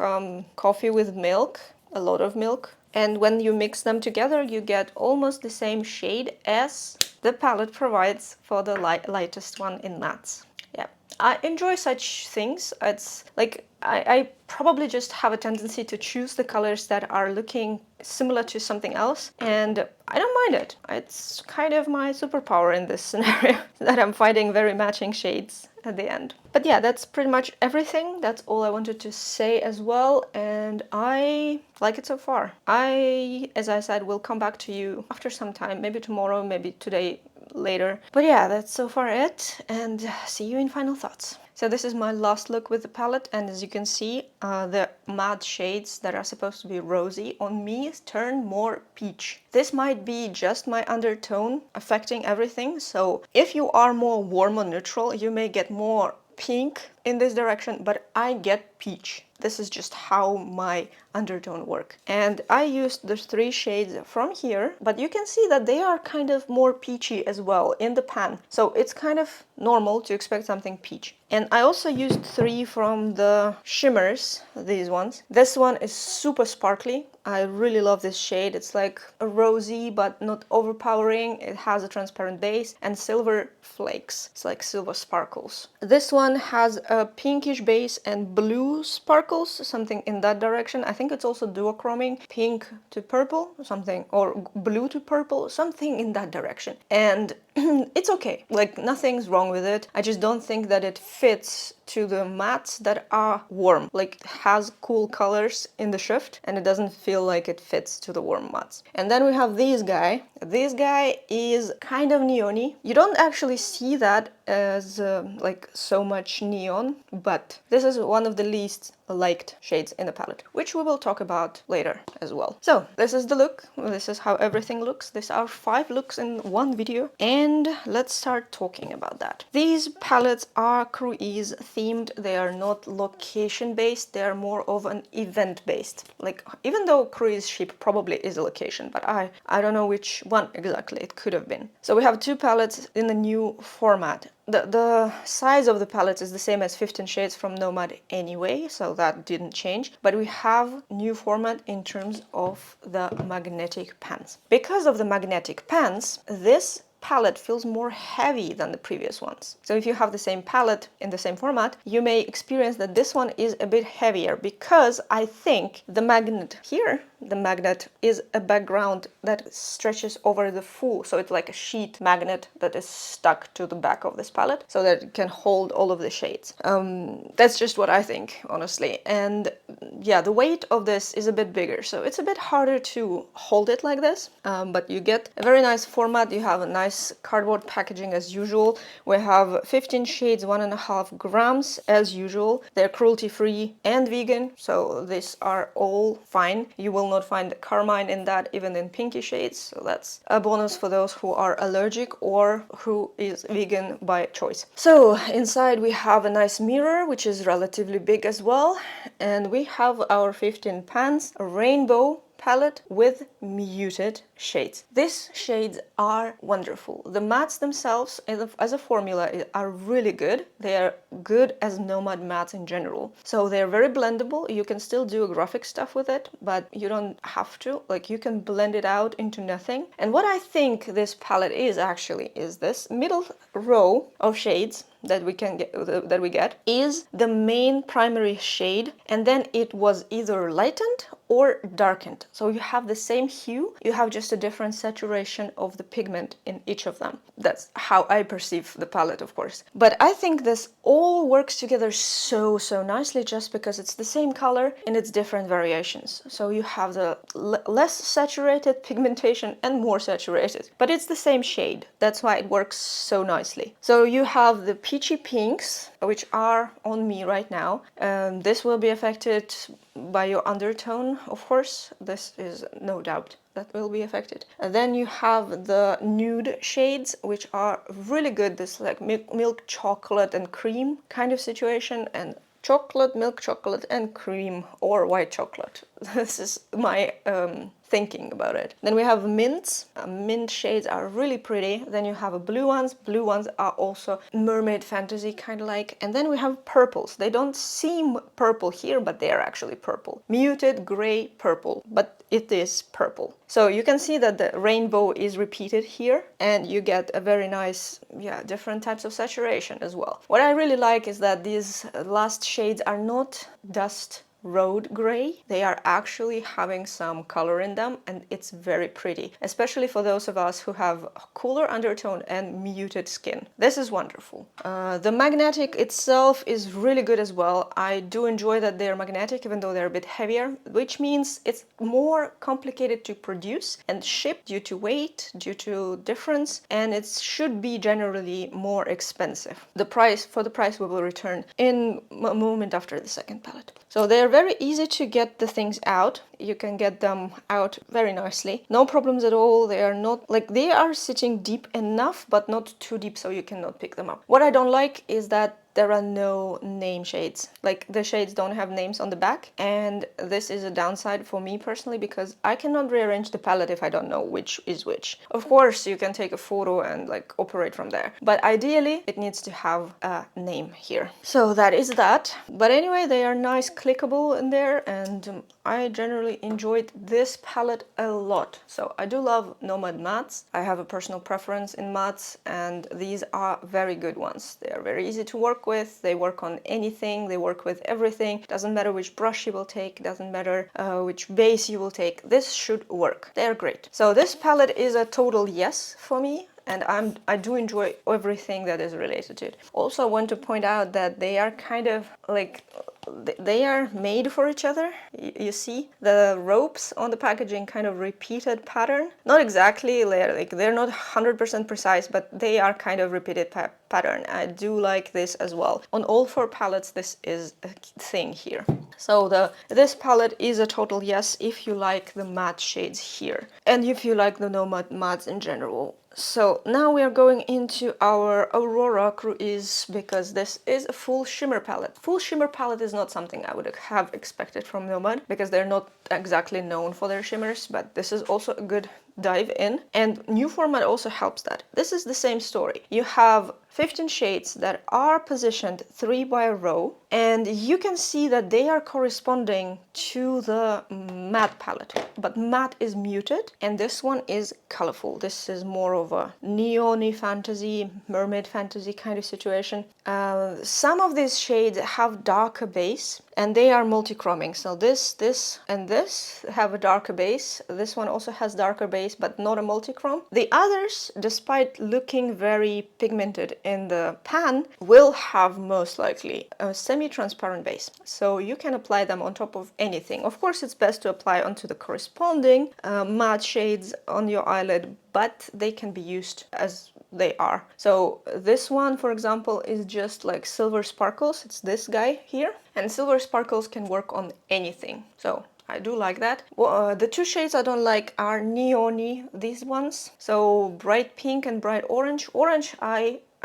coffee with milk, a lot of milk. And when you mix them together, you get almost the same shade as the palette provides for the lightest one in mattes. Yeah, I enjoy such things. It's like I probably just have a tendency to choose the colors that are looking similar to something else, and I don't mind it. It's kind of my superpower in this scenario that I'm finding very matching shades at the end. But yeah, that's pretty much everything. That's all I wanted to say as well, and I like it so far. As I said, will come back to you after some time, maybe tomorrow, maybe today, later. But yeah, that's so far it, and see you in final thoughts. So this is my last look with the palette, and as you can see, the matte shades that are supposed to be rosy on me turn more peach. This might be just my undertone affecting everything, so if you are more warm or neutral, you may get more pink in this direction, but I get peach. This is just how my undertone work. And I used the 3 shades from here, but you can see that they are kind of more peachy as well in the pan. So it's kind of normal to expect something peach. And I also used 3 from the shimmers, these ones. This one is super sparkly. I really love this shade. It's like a rosy but not overpowering. It has a transparent base and silver flakes. It's like silver sparkles. This one has a pinkish base and blue sparkles, something in that direction. I think it's also duochroming, pink to purple, something, or blue to purple, something in that direction. And it's okay, like nothing's wrong with it. I just don't think that it fits to the mattes that are warm, like it has cool colors in the shift and it doesn't feel like it fits to the warm mattes. And then we have this guy. This guy is kind of neon-y. You don't actually see that as like so much neon, but this is one of the least liked shades in the palette, which we will talk about later as well. So this is the look. This is how everything looks. These are 5 looks in one video, and let's start talking about that. These palettes are cruise themed. They are not location based. They are more of an event based. Like, even though cruise ship probably is a location, but I don't know which one exactly it could have been. So we have 2 palettes in the new format. The size of the palettes is the same as 15 shades from Nomad anyway, so that didn't change. But we have new format in terms of the magnetic pans. Because of the magnetic pans, this palette feels more heavy than the previous ones. So if you have the same palette in the same format, you may experience that this one is a bit heavier, because I think the magnet here, the magnet is a background that stretches over the full, so it's like a sheet magnet that is stuck to the back of this palette so that it can hold all of the shades. That's just what I think, honestly. And yeah, the weight of this is a bit bigger, so it's a bit harder to hold it like this, but you get a very nice format. You have a nice cardboard packaging as usual. We have 15 shades, 1.5 grams as usual. They're cruelty free and vegan, so these are all fine. You will not find carmine in that, even in pinky shades, so that's a bonus for those who are allergic or who is vegan by choice. So inside we have a nice mirror, which is relatively big as well, and we have our 15 pans, a rainbow palette with muted shades. These shades are wonderful. The mattes themselves as a formula are really good. They are good as Nomad mattes in general. So they're very blendable. You can still do graphic stuff with it, but you don't have to. Like, you can blend it out into nothing. And what I think this palette is actually is this middle row of shades that we get is the main primary shade, and then it was either lightened or darkened. So you have the same hue, you have just a different saturation of the pigment in each of them. That's how I perceive the palette, of course. But I think this all works together so nicely just because it's the same color and it's different variations. So you have the less saturated pigmentation and more saturated, but it's the same shade. That's why it works so nicely. So you have the peachy pinks, which are on me right now. This will be affected by your undertone, of course. This is no doubt that will be affected. And then you have the nude shades, which are really good. This like milk chocolate and cream kind of situation, and chocolate, milk chocolate, and cream or white chocolate. This is my thinking about it. Then we have mints. Mint shades are really pretty. Then you have blue ones. Blue ones are also mermaid fantasy kind of like. And then we have purples. They don't seem purple here, but they are actually purple. Muted gray purple, but it is purple. So you can see that the rainbow is repeated here, and you get a very nice, different types of saturation as well. What I really like is that these last shades are not dust road gray. They are actually having some color in them, and it's very pretty, especially for those of us who have a cooler undertone and muted skin. This is wonderful. The magnetic itself is really good as well. I do enjoy that they're magnetic, even though they're a bit heavier, which means it's more complicated to produce and ship due to weight, due to difference, and it should be generally more expensive. The price we will return in a moment after the second palette. So they're very easy to get the things out. You can get them out very nicely. No problems at all. They are not like, they are sitting deep enough, but not too deep so you cannot pick them up. What I don't like is that there are no name shades. Like, the shades don't have names on the back, and this is a downside for me personally, because I cannot rearrange the palette if I don't know which is which. Of course, you can take a photo and like operate from there, but ideally it needs to have a name here. So that is that. But anyway, they are nice clickable in there, and I generally enjoyed this palette a lot. So I do love Nomad mattes. I have a personal preference in mattes, and these are very good ones. They are very easy to work with. They work on anything. They work with everything. Doesn't matter which brush you will take. Doesn't matter which base you will take. This should work. They're great. So this palette is a total yes for me, and I do enjoy everything that is related to it. Also, I want to point out that they are kind of like, they are made for each other. You see the ropes on the packaging, kind of repeated pattern. Not exactly, they're not 100% precise, but they are kind of repeated pattern. I do like this as well. On all 4 palettes, this is a thing here. So this palette is a total yes if you like the matte shades here, and if you like the Nomad mattes in general. So now we are going into our Aurora Cruise, because this is a full shimmer palette. Full shimmer palette is not something I would have expected from Nomad, because they're not exactly known for their shimmers, but this is also a good dive in, and new format also helps that. This is the same story. You have 15 shades that are positioned 3 by a row, and you can see that they are corresponding to the matte palette, but matte is muted and this one is colorful. This is more of a neon-y fantasy, mermaid fantasy kind of situation. Some of these shades have darker base, and they are multi-chroming. So this, and this have a darker base. This one also has darker base, but not a multi-chrome. The others, despite looking very pigmented in the pan, will have most likely a semi-transparent base. So you can apply them on top of anything. Of course, it's best to apply onto the corresponding matte shades on your eyelid, but they can be used as they are. So this one, for example, is just like silver sparkles. It's this guy here, and silver sparkles can work on anything. So I do like that. Well, the 2 shades I don't like are neon-y, these ones. So bright pink and bright orange. Orange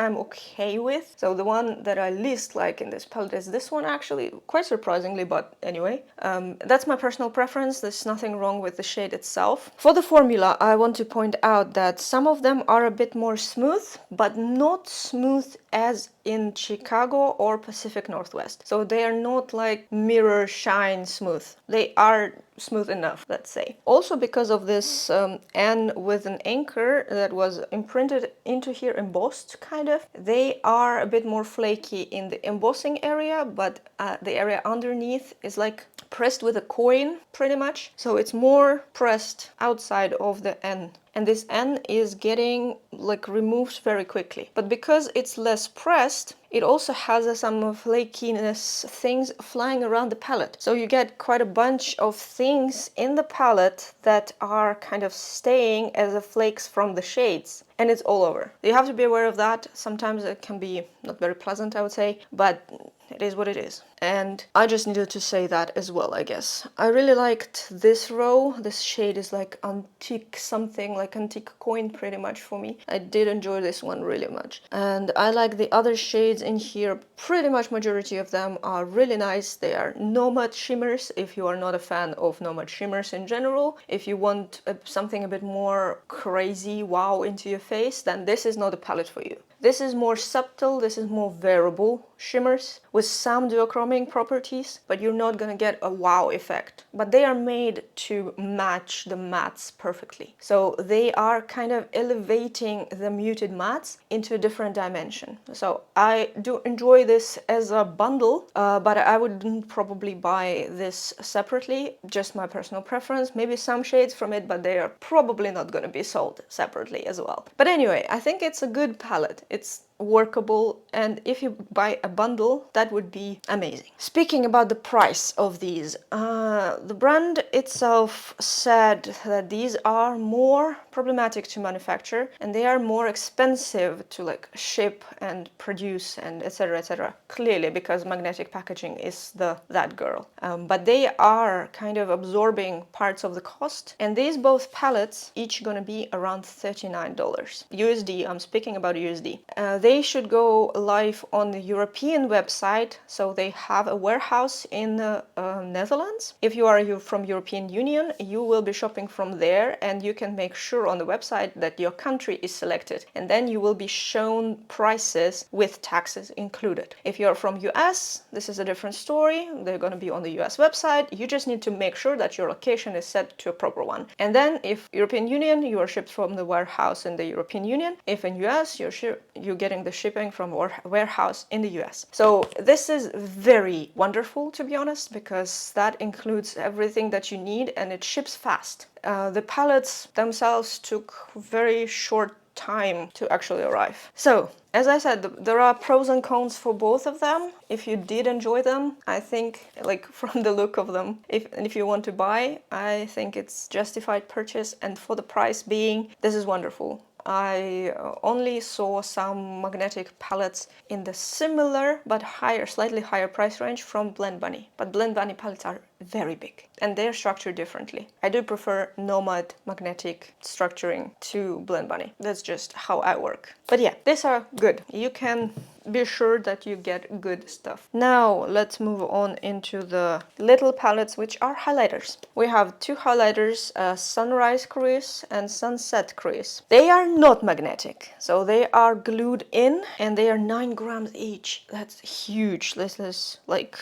I'm okay with. So the one that I least like in this palette is this one, actually, quite surprisingly, but anyway. That's my personal preference. There's nothing wrong with the shade itself. For the formula, I want to point out that some of them are a bit more smooth, but not smooth as in Chicago or Pacific Northwest. So they are not like mirror shine smooth. They are smooth enough, let's say. Also, because of this N with an anchor that was imprinted into here, embossed kind of, they are a bit more flaky in the embossing area, but the area underneath is like pressed with a coin pretty much. So it's more pressed outside of the N. And this N is getting like removed very quickly. But because it's less pressed, it also has some flakiness things flying around the palette. So you get quite a bunch of things in the palette that are kind of staying as a flakes from the shades. And it's all over. You have to be aware of that. Sometimes it can be not very pleasant, I would say, but it is what it is. And I just needed to say that as well, I guess. I really liked this row. This shade is like antique something, like antique coin pretty much for me. I did enjoy this one really much. And I like the other shades in here. Pretty much majority of them are really nice. They are Nomad shimmers, if you are not a fan of Nomad shimmers in general. If you want something a bit more crazy, wow, into your face, then this is not a palette for you. This is more subtle, this is more variable shimmers with some duochromic properties, but you're not gonna get a wow effect. But they are made to match the mattes perfectly. So they are kind of elevating the muted mattes into a different dimension. So I do enjoy this as a bundle, but I wouldn't probably buy this separately, just my personal preference. Maybe some shades from it, but they are probably not gonna be sold separately as well. But anyway, I think it's a good palette. It's workable, and if you buy a bundle, that would be amazing. Speaking about the price of these, the brand itself said that these are more problematic to manufacture and they are more expensive to like ship and produce and etc, etc. Clearly, because magnetic packaging is that girl. But they are kind of absorbing parts of the cost, and these both palettes each gonna be around $39 USD. I'm speaking about USD. They should go live on the European website, so they have a warehouse in the Netherlands. If you are from European Union, you will be shopping from there, and you can make sure on the website that your country is selected, and then you will be shown prices with taxes included. If you're from US, this is a different story. They're going to be on the US website. You just need to make sure that your location is set to a proper one. And then if European Union, you are shipped from the warehouse in the European Union. If in US, you're getting the shipping from warehouse in the US. So this is very wonderful, to be honest, because that includes everything that you need and it ships fast. The palettes themselves took very short time to actually arrive. So, as I said, there are pros and cons for both of them. If you did enjoy them, I think, like from the look of them, if you want to buy, I think it's justified purchase, and for the price being, this is wonderful. I only saw some magnetic palettes in the similar but higher, slightly higher price range from Blend Bunny. But Blend Bunny palettes are very big and they're structured differently. I do prefer Nomad magnetic structuring to Blend Bunny. That's just how I work. But yeah, these are good. You can be sure that you get good stuff. Now let's move on into the little palettes, which are highlighters. We have two highlighters, Sunrise Crease and Sunset Crease. They are not magnetic, so they are glued in and they are 9 grams each. That's huge. This is like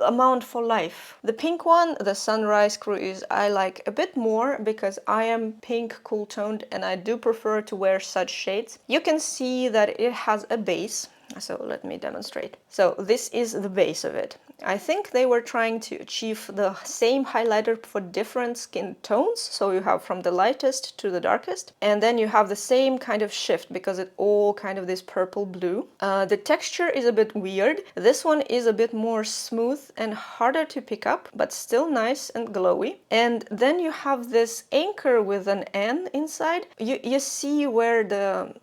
amount for life. The pink one, the Sunrise Crease, I like a bit more because I am pink cool toned and I do prefer to wear such shades. You can see that it has a base. So let me demonstrate. So this is the base of it. I think they were trying to achieve the same highlighter for different skin tones. So you have from the lightest to the darkest. And then you have the same kind of shift because it all kind of this purple blue. The texture is a bit weird. This one is a bit more smooth and harder to pick up, but still nice and glowy. And then you have this anchor with an N inside. You see where the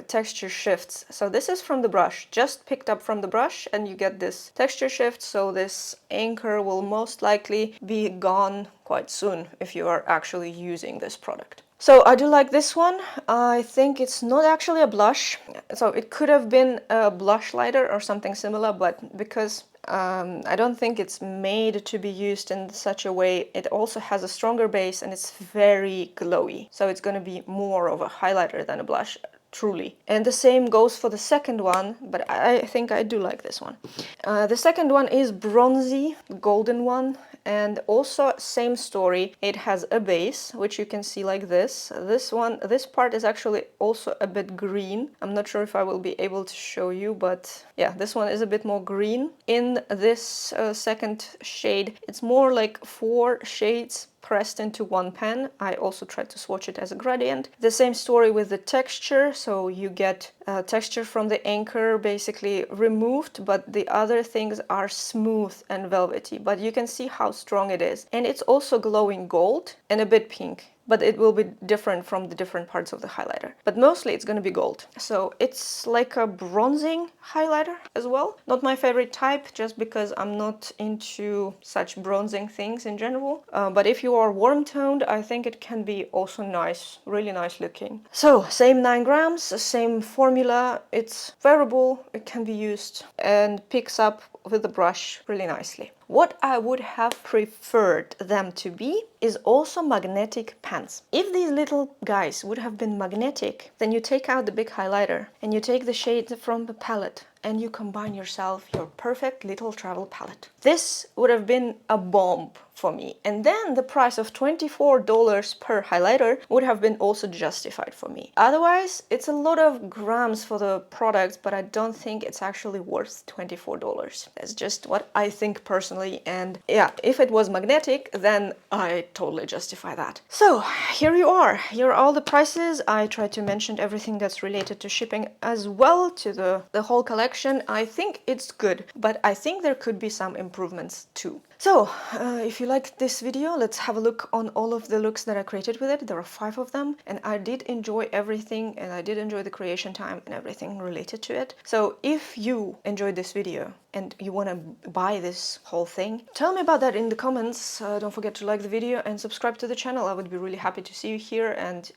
texture shifts. So this is from the brush, just picked up from the brush, and you get this texture shift. So this anchor will most likely be gone quite soon if you are actually using this product. So I do like this one. I think it's not actually a blush. So it could have been a blush lighter or something similar, but because I don't think it's made to be used in such a way, it also has a stronger base and it's very glowy. So it's going to be more of a highlighter than a blush. Truly. And the same goes for the second one, but I think I do like this one. The second one is bronzy, golden one, and also same story. It has a base, which you can see like this. This part is actually also a bit green. I'm not sure if I will be able to show you, but yeah, this one is a bit more green. In this second shade, it's more like 4 shades pressed into one pen. I also tried to swatch it as a gradient. The same story with the texture, so you get texture from the anchor basically removed, but the other things are smooth and velvety, but you can see how strong it is. And it's also glowing gold and a bit pink, but it will be different from the different parts of the highlighter. But mostly it's going to be gold. So it's like a bronzing highlighter as well. Not my favorite type, just because I'm not into such bronzing things in general. But if you are warm toned, I think it can be also nice, really nice looking. So same 9 grams, same formula. It's wearable, it can be used and picks up with the brush really nicely. What I would have preferred them to be is also magnetic pens. If these little guys would have been magnetic, then you take out the big highlighter and you take the shade from the palette and you combine yourself your perfect little travel palette. This would have been a bomb for me. And then the price of $24 per highlighter would have been also justified for me. Otherwise, it's a lot of grams for the product, but I don't think it's actually worth $24. That's just what I think personally. And yeah, if it was magnetic, then I totally justify that. So here you are. Here are all the prices. I tried to mention everything that's related to shipping as well to the whole collection. I think it's good, but I think there could be some improvements too. So, if you liked this video, let's have a look on all of the looks that I created with it. There are 5 of them, and I did enjoy everything, and I did enjoy the creation time and everything related to it. So if you enjoyed this video and you want to buy this whole thing, tell me about that in the comments. Don't forget to like the video and subscribe to the channel. I would be really happy to see you here and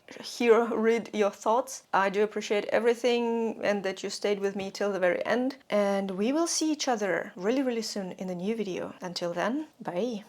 read your thoughts. I do appreciate everything and that you stayed with me till the very end. And we will see each other really, really soon in a new video. Until then, bye!